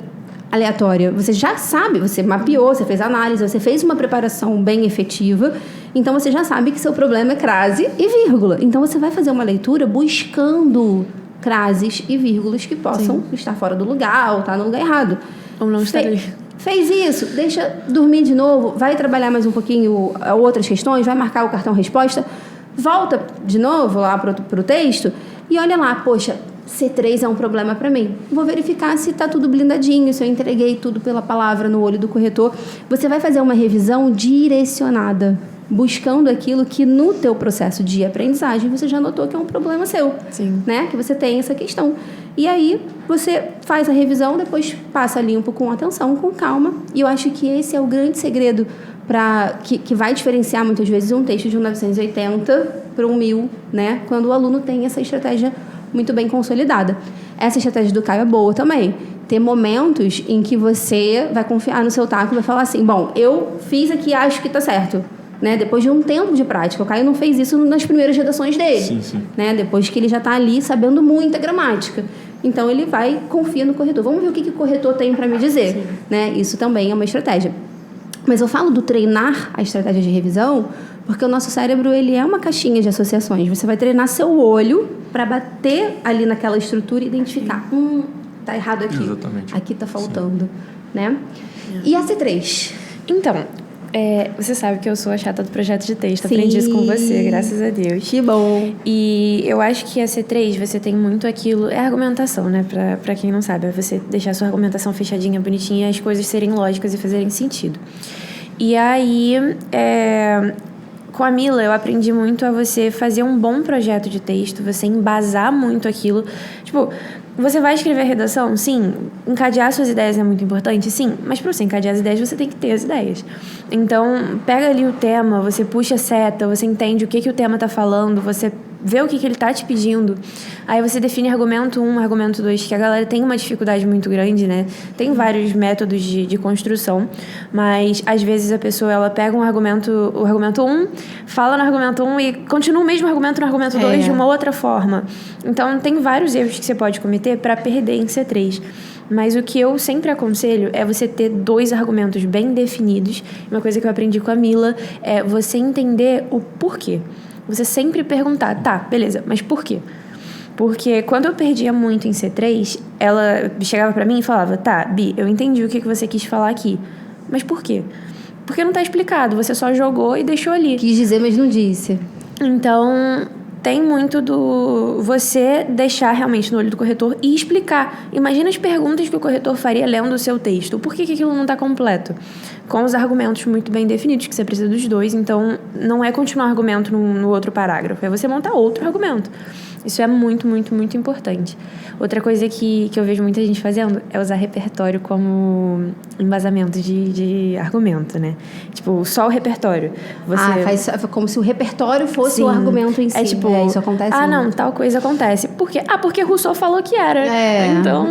aleatória. Você já sabe, você mapeou, você fez análise, você fez uma preparação bem efetiva, então você já sabe que seu problema é crase e vírgula. Então você vai fazer uma leitura buscando crases e vírgulas que possam estar fora do lugar ou estar no lugar errado. Ou não estar ali. Fez isso, deixa dormir de novo, vai trabalhar mais um pouquinho outras questões, vai marcar o cartão resposta, volta de novo lá pro texto e olha lá, poxa, C3 é um problema para mim. Vou verificar se está tudo blindadinho, se eu entreguei tudo pela palavra no olho do corretor. Você vai fazer uma revisão direcionada, buscando aquilo que no teu processo de aprendizagem você já notou que é um problema seu. Sim. Né? Que você tem essa questão. E aí você faz a revisão, depois passa limpo com atenção, com calma. E eu acho que esse é o grande segredo que vai diferenciar muitas vezes um texto de um 980 para um 1000, né? Quando o aluno tem essa estratégia muito bem consolidada. Essa estratégia do Caio é boa também. Ter momentos em que você vai confiar no seu taco e vai falar assim: bom, eu fiz aqui, acho que está certo. Né? Depois de um tempo de prática. O Caio não fez isso nas primeiras redações dele. Sim. Né? Depois que ele já está ali sabendo muita gramática. Então, ele vai, confia no corretor. Vamos ver o que o corretor tem para me dizer. Né? Isso também é uma estratégia. Mas eu falo do treinar a estratégia de revisão porque o nosso cérebro ele é uma caixinha de associações. Você vai treinar seu olho para bater ali naquela estrutura e identificar. Tá errado aqui. Exatamente. Aqui tá faltando. Né? E a C3? Então, você sabe que eu sou a chata do projeto de texto. Aprendi isso com você, graças a Deus. Que bom. E eu acho que a C3, você tem muito aquilo... É argumentação, né? Pra quem não sabe. É você deixar sua argumentação fechadinha, bonitinha, as coisas serem lógicas e fazerem sentido. E aí, com a Mila, eu aprendi muito a você fazer um bom projeto de texto, você embasar muito aquilo. Tipo... Você vai escrever a redação? Sim. Encadear suas ideias é muito importante? Sim. Mas para você encadear as ideias, você tem que ter as ideias. Então, pega ali o tema, você puxa a seta, você entende o que o tema está falando, você vê o que ele está te pedindo. Aí você define argumento 1, argumento 2, que a galera tem uma dificuldade muito grande, né? Tem vários métodos de construção, mas às vezes a pessoa ela pega o argumento 1, fala no argumento 1 e continua o mesmo argumento no argumento 2 de uma outra forma. Então, tem vários erros que você pode cometer para perder em C3. Mas o que eu sempre aconselho é você ter 2 argumentos bem definidos. Uma coisa que eu aprendi com a Mila é você entender o porquê. Você sempre perguntar, tá, beleza, mas por quê? Porque quando eu perdia muito em C3, ela chegava pra mim e falava, tá, Bi, eu entendi o que você quis falar aqui. Mas por quê? Porque não tá explicado, você só jogou e deixou ali. Quis dizer, mas não disse. Então, tem muito do você deixar realmente no olho do corretor e explicar. Imagina as perguntas que o corretor faria lendo o seu texto. Por que aquilo não está completo? Com os argumentos muito bem definidos, que você precisa dos dois. Então, não é continuar argumento no outro parágrafo. É você montar outro argumento. Isso é muito, muito, muito importante. Outra coisa que eu vejo muita gente fazendo é usar repertório como embasamento de argumento, né? Tipo, só o repertório. Faz como se o repertório fosse o argumento em si. É tipo, isso acontece. não, tal coisa acontece. Por quê? Porque Rousseau falou que era. Então,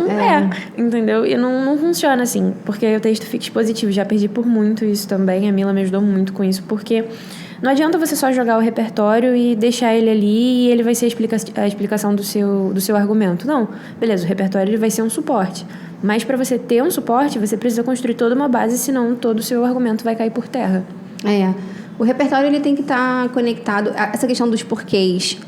entendeu? E não funciona assim, porque o texto fica expositivo. Já perdi por muito isso também. A Mila me ajudou muito com isso, porque não adianta você só jogar o repertório e deixar ele ali e ele vai ser a explicação do seu argumento. Não. Beleza, o repertório ele vai ser um suporte. Mas para você ter um suporte, você precisa construir toda uma base, senão todo o seu argumento vai cair por terra. O repertório ele tem que estar conectado. Essa questão dos porquês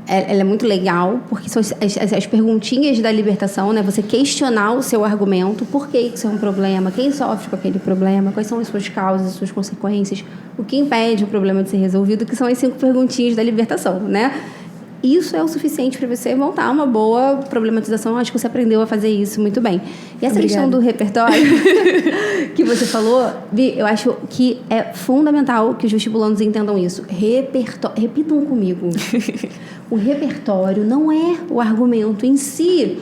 ela é muito legal, porque são as perguntinhas da libertação, né? Você questionar o seu argumento, por que isso é um problema, quem sofre com aquele problema, quais são as suas causas, as suas consequências, o que impede o problema de ser resolvido, que são as 5 perguntinhas da libertação, né? Isso é o suficiente para você montar uma boa problematização. Acho que você aprendeu a fazer isso muito bem. E essa questão do repertório que você falou, Vi, eu acho que é fundamental que os vestibulandos entendam isso. Repitam comigo. O repertório não é o argumento em si.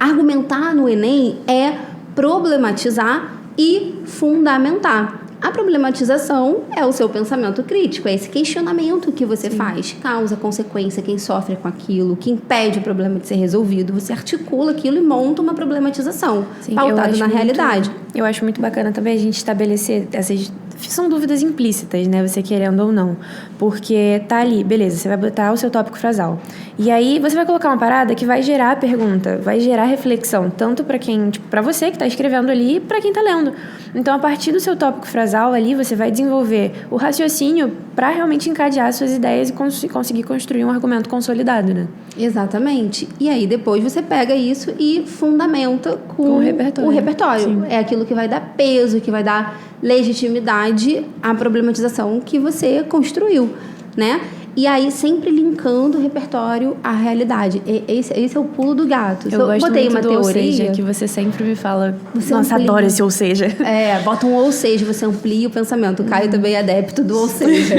Argumentar no Enem é problematizar e fundamentar. A problematização é o seu pensamento crítico, é esse questionamento que você faz. Causa, consequência, quem sofre com aquilo, que impede o problema de ser resolvido. Você articula aquilo e monta uma problematização pautada na realidade. Eu acho muito bacana também a gente estabelecer essas... São dúvidas implícitas, né? Você querendo ou não. Porque tá ali, beleza, você vai botar o seu tópico frasal. E aí você vai colocar uma parada que vai gerar pergunta, vai gerar reflexão, tanto para quem, tipo, para você que tá escrevendo ali e para quem tá lendo. Então, a partir do seu tópico frasal ali, você vai desenvolver o raciocínio para realmente encadear suas ideias e conseguir construir um argumento consolidado, né? Exatamente. E aí, depois você pega isso e fundamenta com o repertório. Sim. É aquilo que vai dar peso, que vai dar legitimidade à problematização que você construiu, né? E aí, sempre linkando o repertório à realidade. Esse é o pulo do gato. Eu gosto botei muito uma do teoria, ou seja, que você sempre me fala, nossa, amplia. adoro esse ou seja. Bota um ou seja, você amplia o pensamento. O Caio também é adepto do ou seja,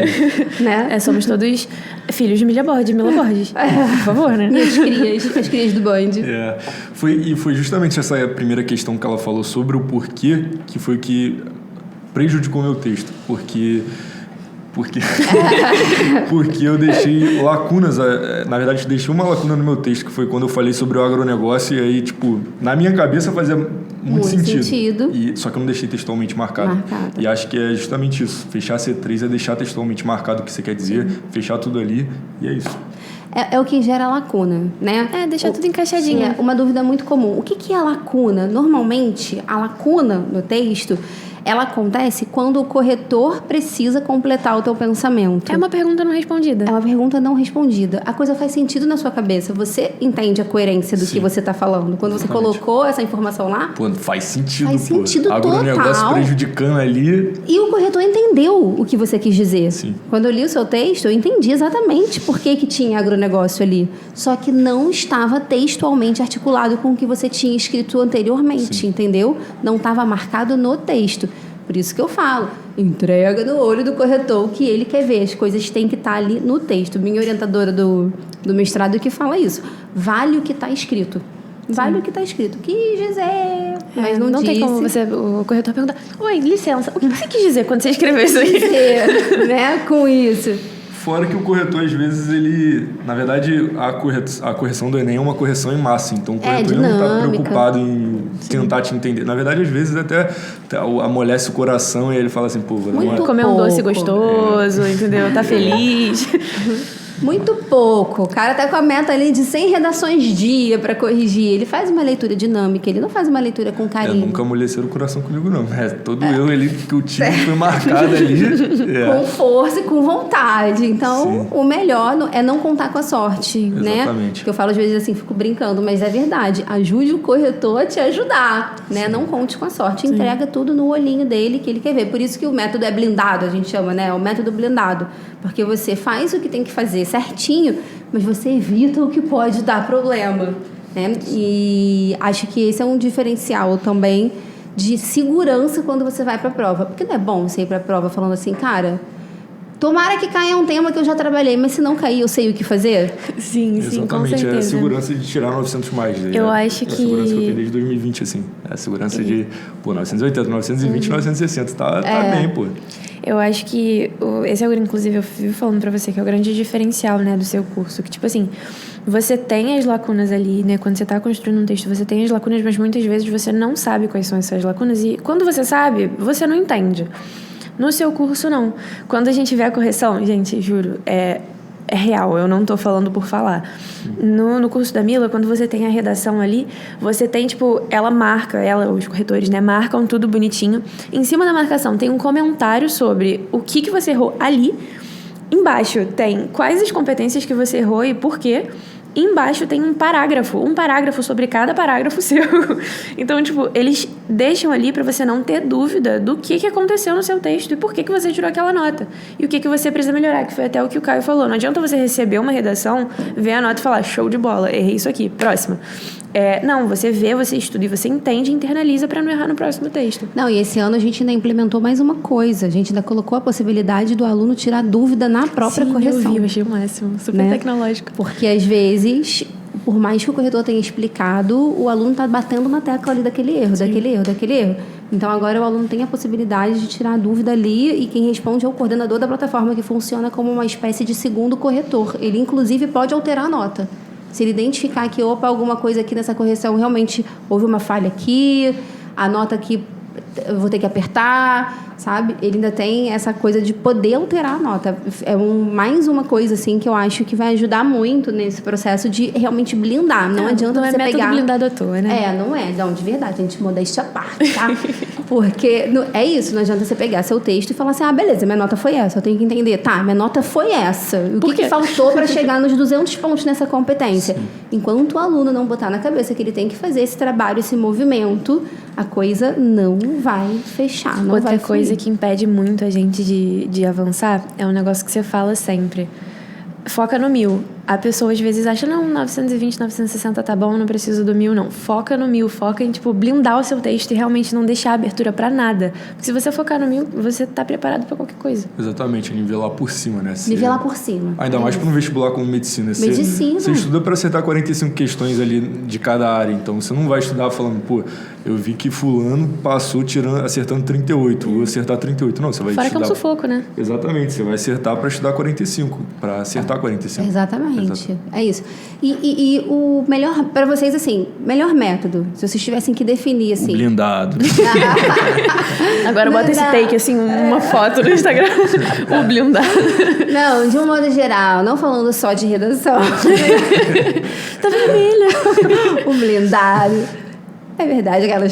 né? Somos todos filhos de Mila Borges, por favor, né? As crias do Band. Foi justamente essa primeira questão que ela falou sobre o porquê, que foi o que prejudicou meu texto. Porque eu deixei lacunas, na verdade deixei uma lacuna no meu texto, que foi quando eu falei sobre o agronegócio, e aí, tipo, na minha cabeça fazia muito sentido. Só que eu não deixei textualmente marcado. E acho que é justamente isso, fechar C3 é deixar textualmente marcado o que você quer dizer, fechar tudo ali, e é isso. É o que gera lacuna, né? Deixar tudo encaixadinho. Uma dúvida muito comum. O que é a lacuna? Normalmente, a lacuna no texto, ela acontece quando o corretor precisa completar o teu pensamento. É uma pergunta não respondida. É uma pergunta não respondida. A coisa faz sentido na sua cabeça. Você entende a coerência do que você está falando. Quando você colocou essa informação lá... Pô, faz sentido, Faz sentido total. Agronegócio prejudicando ali... E o corretor entendeu o que você quis dizer. Sim. Quando eu li o seu texto, eu entendi exatamente por que tinha agronegócio ali. Só que não estava textualmente articulado com o que você tinha escrito anteriormente, entendeu? Não estava marcado no texto. Por isso que eu falo, entrega no olho do corretor o que ele quer ver. As coisas têm que estar ali no texto. Minha orientadora do mestrado que fala isso. Vale o que está escrito. Vale o que está escrito. Quis dizer, mas não disse. Tem como o corretor perguntar, oi, licença, o que você quis dizer quando você escreveu isso aí? Né? Com isso. Fora que o corretor, às vezes, ele... Na verdade, a correção do Enem é uma correção em massa. Então, o corretor ele não está preocupado em tentar te entender. Na verdade, às vezes, até amolece o coração e ele fala assim, pô... Comer um doce gostoso, entendeu? Tá feliz. Muito pouco. O cara tá com a meta ali de 100 redações dia pra corrigir. Ele faz uma leitura dinâmica, ele não faz uma leitura com carinho. Nunca amoleceram o coração comigo, não. Todo eu ali, que o time foi marcado ali. Com força e com vontade. Então, o melhor é não contar com a sorte, né? Exatamente. Que eu falo às vezes assim, fico brincando, mas é verdade. Ajude o corretor a te ajudar, né? Não conte com a sorte. Entrega tudo no olhinho dele que ele quer ver. Por isso que o método é blindado, a gente chama, né? O método blindado. Porque você faz o que tem que fazer certinho, mas você evita o que pode dar problema, né? E acho que esse é um diferencial também de segurança quando você vai para a prova. Porque não é bom você ir para a prova falando assim, cara, tomara que caia um tema que eu já trabalhei, mas se não cair, eu sei o que fazer? Sim, com Exatamente, certeza. é a segurança de tirar 900 mais. Eu acho que... É a segurança que eu tenho desde 2020, assim. É a segurança de, 980, 920, 960. Tá bem, pô. Eu acho que esse é, inclusive, eu vivo falando pra você que é o grande diferencial, né, do seu curso. Que, tipo assim, você tem as lacunas ali, né? Quando você tá construindo um texto, você tem as lacunas, mas muitas vezes você não sabe quais são essas lacunas. E quando você sabe, você não entende. No seu curso, não. Quando a gente vê a correção, gente, juro, é real, eu não tô falando por falar. No curso da Mila, quando você tem a redação ali, você tem, tipo, os corretores, né, marcam tudo bonitinho. Em cima da marcação tem um comentário sobre o que você errou ali. Embaixo tem quais as competências que você errou e por quê. E embaixo tem um parágrafo sobre cada parágrafo seu. Então, tipo, eles deixam ali pra você não ter dúvida do que aconteceu no seu texto e por que você tirou aquela nota. E o que você precisa melhorar, que foi até o que o Caio falou. Não adianta você receber uma redação, ver a nota e falar, show de bola, errei isso aqui, próxima. Não, você vê, você estuda e você entende e internaliza pra não errar no próximo texto. Não, e esse ano a gente ainda implementou mais uma coisa. A gente ainda colocou a possibilidade do aluno tirar dúvida na própria correção. Eu achei o máximo. Super tecnológico. Porque, às vezes, por mais que o corretor tenha explicado, o aluno está batendo na tecla ali daquele erro. Então, agora o aluno tem a possibilidade de tirar a dúvida ali e quem responde é o coordenador da plataforma, que funciona como uma espécie de segundo corretor. Ele, inclusive, pode alterar a nota. Se ele identificar que, alguma coisa aqui nessa correção, realmente houve uma falha aqui, a nota aqui eu vou ter que apertar, sabe? Ele ainda tem essa coisa de poder alterar a nota. É mais uma coisa, assim, que eu acho que vai ajudar muito nesse processo de realmente blindar. Não adianta você pegar... Não é método blindado à toa, né? Não é. Não, de verdade. A gente modéstia à parte, tá? Porque é isso. Não adianta você pegar seu texto e falar assim, beleza, minha nota foi essa. Eu tenho que entender. Tá, minha nota foi essa. O que faltou para chegar nos 200 pontos nessa competência? Sim. Enquanto o aluno não botar na cabeça que ele tem que fazer esse trabalho, esse movimento, a coisa não vai fechar. Não Outra vai coisa que impede muito a gente de avançar é um negócio que você fala sempre. Foca no 1000. A pessoa às vezes acha, não, 920, 960 tá bom, não preciso do 1000, não. Foca no 1000, foca em, blindar o seu texto e realmente não deixar abertura pra nada. Porque se você focar no 1000, você tá preparado pra qualquer coisa. Exatamente, nivelar por cima, né? Nivelar por cima. Ainda mais para um vestibular como medicina. Medicina. Você estuda para acertar 45 questões ali de cada área. Então, você não vai estudar falando, eu vi que fulano passou acertando 38, vou acertar 38. Não, você vai Fora estudar... que é um sufoco, né? Exatamente, você vai acertar para estudar 45, para acertar 45. Exatamente. É isso. E o melhor, para vocês, assim, melhor método, se vocês tivessem que definir, assim... O blindado. Agora bota esse take, assim, uma foto no Instagram. O blindado. Não, de um modo geral, não falando só de redação. Tá vermelho. O blindado. É verdade, aquelas...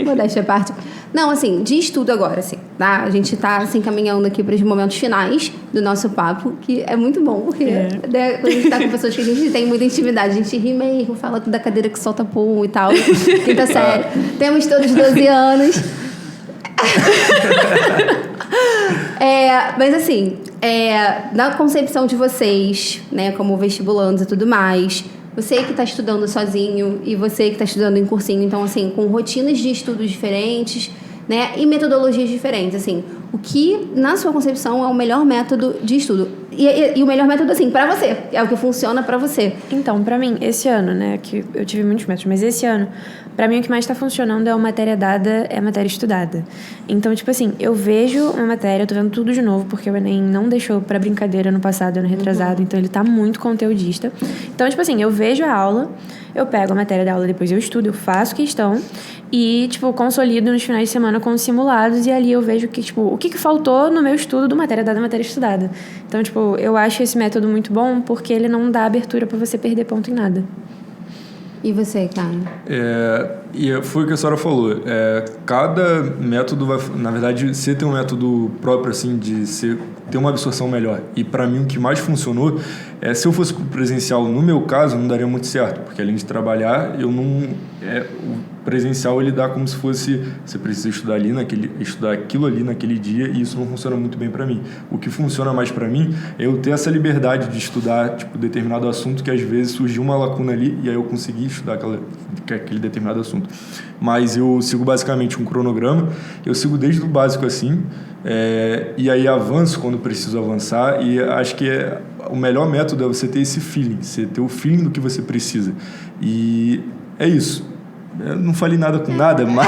Modéstia à parte. Não, assim, de estudo agora, assim, tá? A gente tá, assim, caminhando aqui para os momentos finais do nosso papo, que é muito bom, porque né, quando a gente tá com pessoas que a gente tem muita intimidade, a gente ri mesmo, fala da cadeira que solta pum e tal, quinta série. Temos todos 12 anos. Mas, assim, na concepção de vocês, né, como vestibulandos e tudo mais... Você que está estudando sozinho e você que está estudando em cursinho, então, assim, com rotinas de estudos diferentes, né, e metodologias diferentes, assim, o que, na sua concepção, é o melhor método de estudo? E o melhor método, assim, para você, é o que funciona para você. Então, para mim, esse ano, né, que eu tive muitos métodos, mas esse ano, para mim, o que mais está funcionando é a matéria dada, é a matéria estudada. Então, tipo assim, eu vejo uma matéria, eu tô vendo tudo de novo, porque o Enem não deixou para brincadeira no passado, ano retrasado, então ele tá muito conteudista. Então, tipo assim, eu vejo a aula, eu pego a matéria da aula, depois eu estudo, eu faço questão e, consolido nos finais de semana com os simulados e ali eu vejo que, o que faltou no meu estudo do matéria dada, matéria estudada. Então, tipo, eu acho esse método muito bom porque ele não dá abertura para você perder ponto em nada. E você, cara? E foi o que a senhora falou. Cada método vai... Na verdade, você tem um método próprio, assim, de ter uma absorção melhor. E, para mim, o que mais funcionou se eu fosse presencial, no meu caso, não daria muito certo. Porque, além de trabalhar, eu não... o presencial, ele dá como se fosse... Você precisa estudar aquilo ali naquele dia, e isso não funciona muito bem para mim. O que funciona mais para mim é eu ter essa liberdade de estudar, tipo, determinado assunto, que às vezes surgiu uma lacuna ali, e aí eu consegui estudar aquele determinado assunto. Mas eu sigo basicamente um cronograma, eu sigo desde o básico assim, e aí avanço quando preciso avançar, e acho que o melhor método é você ter esse feeling, você ter o feeling do que você precisa. E é isso. Eu não falei nada com nada, mas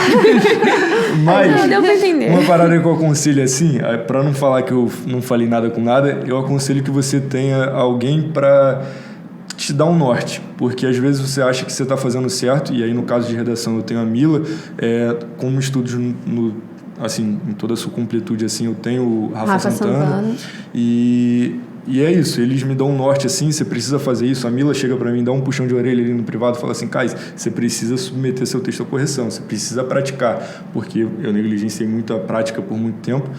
não, deu pra entender. Uma parada que eu aconselho assim, para não falar que eu não falei nada com nada, eu aconselho que você tenha alguém para te dar um norte, porque às vezes você acha que você está fazendo certo, e aí no caso de redação eu tenho a Mila, como estudos assim, em toda a sua completude, assim, eu tenho o Rafa Santana. E é isso, eles me dão um norte assim, você precisa fazer isso. A Mila chega para mim, dá um puxão de orelha ali no privado e fala assim: Kais, você precisa submeter seu texto à correção, você precisa praticar, porque eu negligenciei muito a prática por muito tempo.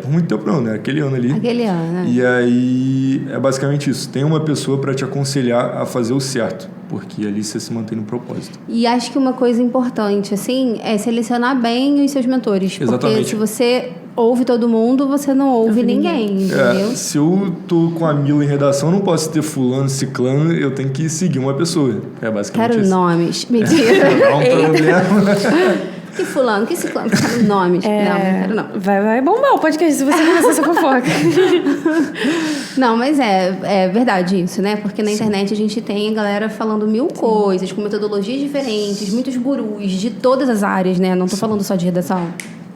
Por muito tempo não, né? Aquele ano ali. E aí, é basicamente isso. Tem uma pessoa para te aconselhar a fazer o certo, porque ali você se mantém no propósito. E acho que uma coisa importante, assim, é selecionar bem os seus mentores. Exatamente. Porque se você ouve todo mundo, você não ouve ninguém, entendeu? Se eu tô com a Mila em redação, eu não posso ter fulano, ciclano, eu tenho que seguir uma pessoa. É basicamente Quero isso. nomes. Mentira. Dá um problema. Que fulano, que ciclano, quero nomes. Não quero não. Vai bombar o podcast se você começar essa fofoca. Não, mas é verdade isso, né? Porque na internet a gente tem a galera falando mil coisas, com metodologias diferentes, muitos gurus de todas as áreas, né? Não tô falando só de redação.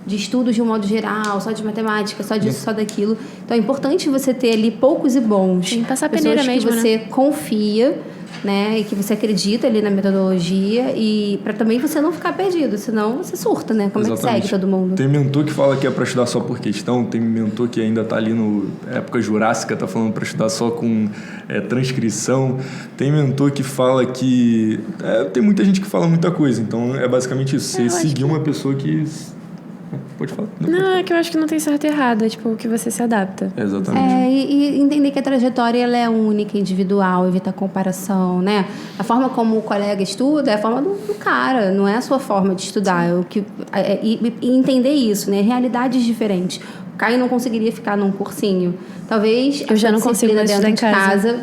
De estudos de um modo geral, só de matemática, só disso, só daquilo. Então é importante você ter ali poucos e bons. Sim, passar a peneira mesmo, que você confia, né? E que você acredita ali na metodologia, e para também você não ficar perdido, senão você surta, né? Como Exatamente. é que segue todo mundo? Tem mentor que fala que é para estudar só por questão, tem mentor que ainda tá ali no época jurássica, tá falando para estudar só com transcrição, tem mentor que fala que... tem muita gente que fala muita coisa, então é basicamente isso, você seguir uma pessoa que... Pode falar. Não, é que eu acho que não tem certo e errado, é tipo o que você se adapta. Exatamente. E entender que a trajetória ela é única, individual, evitar comparação, né? A forma como o colega estuda é a forma do cara, não é a sua forma de estudar. E entender isso, né? Realidades diferentes. O Caio não conseguiria ficar num cursinho. Talvez eu já não consigo dentro de casa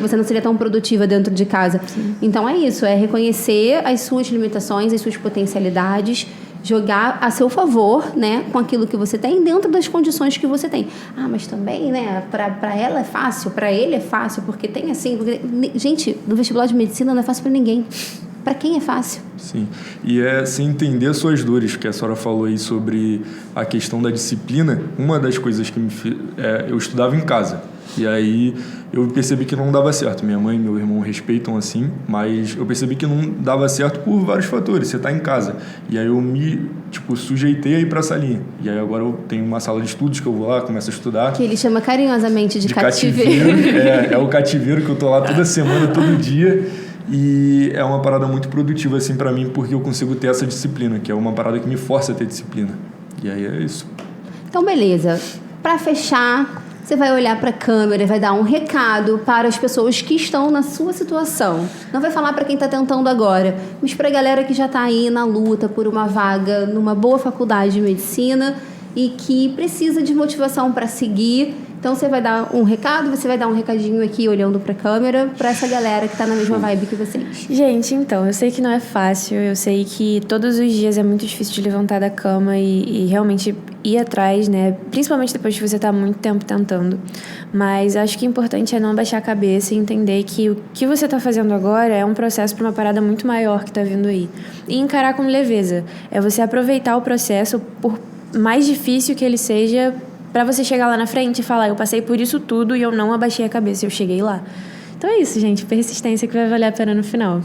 você não seria tão produtiva dentro de casa. Sim. Então é isso, é reconhecer as suas limitações, as suas potencialidades, jogar a seu favor, né, com aquilo que você tem, dentro das condições que você tem. Mas também, né, para ela é fácil, para ele é fácil, porque tem assim... Gente, no vestibular de medicina não é fácil para ninguém. Para quem é fácil? Sim. E se entender as suas dores, que a senhora falou aí sobre a questão da disciplina, uma das coisas que eu estudava em casa. E aí eu percebi que não dava certo. Minha mãe e meu irmão respeitam assim, mas eu percebi que não dava certo por vários fatores. Você está em casa. E aí eu me sujeitei a ir para a salinha. E aí agora eu tenho uma sala de estudos que eu vou lá, começo a estudar. Que ele chama carinhosamente de cativeiro. É o cativeiro que eu tô lá toda semana, todo dia. E é uma parada muito produtiva assim para mim, porque eu consigo ter essa disciplina, que é uma parada que me força a ter disciplina. E aí é isso. Então, beleza. Para fechar, você vai olhar para a câmera e vai dar um recado para as pessoas que estão na sua situação. Não vai falar para quem está tentando agora, mas para a galera que já está aí na luta por uma vaga numa boa faculdade de medicina e que precisa de motivação para seguir. Então, você vai dar um recado, você vai dar um recadinho aqui, olhando para a câmera, para essa galera que está na mesma vibe que vocês. Gente, então, eu sei que não é fácil, eu sei que todos os dias é muito difícil de levantar da cama e realmente ir atrás, né? Principalmente depois que você está muito tempo tentando. Mas acho que o importante é não baixar a cabeça e entender que o que você está fazendo agora é um processo para uma parada muito maior que está vindo aí. E encarar com leveza. É você aproveitar o processo, por mais difícil que ele seja, para você chegar lá na frente e falar: eu passei por isso tudo e eu não abaixei a cabeça, eu cheguei lá. Então é isso, gente. Persistência que vai valer a pena no final.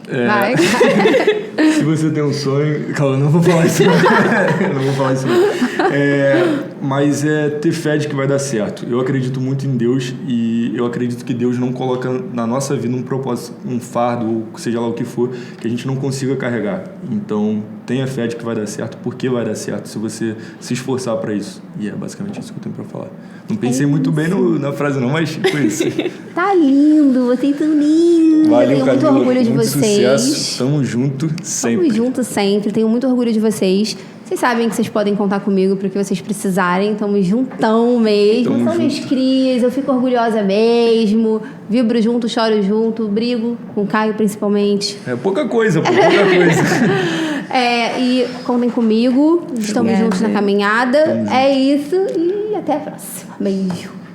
Vai. Se você tem um sonho... Calma, não vou falar isso. Não vou falar isso. Mas é ter fé de que vai dar certo. Eu acredito muito em Deus e eu acredito que Deus não coloca na nossa vida um propósito, um fardo, ou seja lá o que for, que a gente não consiga carregar. Então, tenha fé de que vai dar certo, porque vai dar certo se você se esforçar para isso. E é basicamente isso que eu tenho para falar. Não pensei muito bem na frase não, mas foi isso. Tá lindo, vocês são lindos. Valeu, eu tenho muito Camila, orgulho de muito vocês. Sucesso. Tamo junto sempre. Tamo junto sempre. Tenho muito orgulho de vocês. Vocês sabem que vocês podem contar comigo para o que vocês precisarem. Tamo juntão mesmo. Tamo São junto. minhas crias. Eu fico orgulhosa mesmo. Vibro junto, choro junto. Brigo com o Caio, principalmente. É pouca coisa, pouca coisa. E contem comigo. Estamos Obrigada. juntos na caminhada. É isso. E até a próxima. Beijo.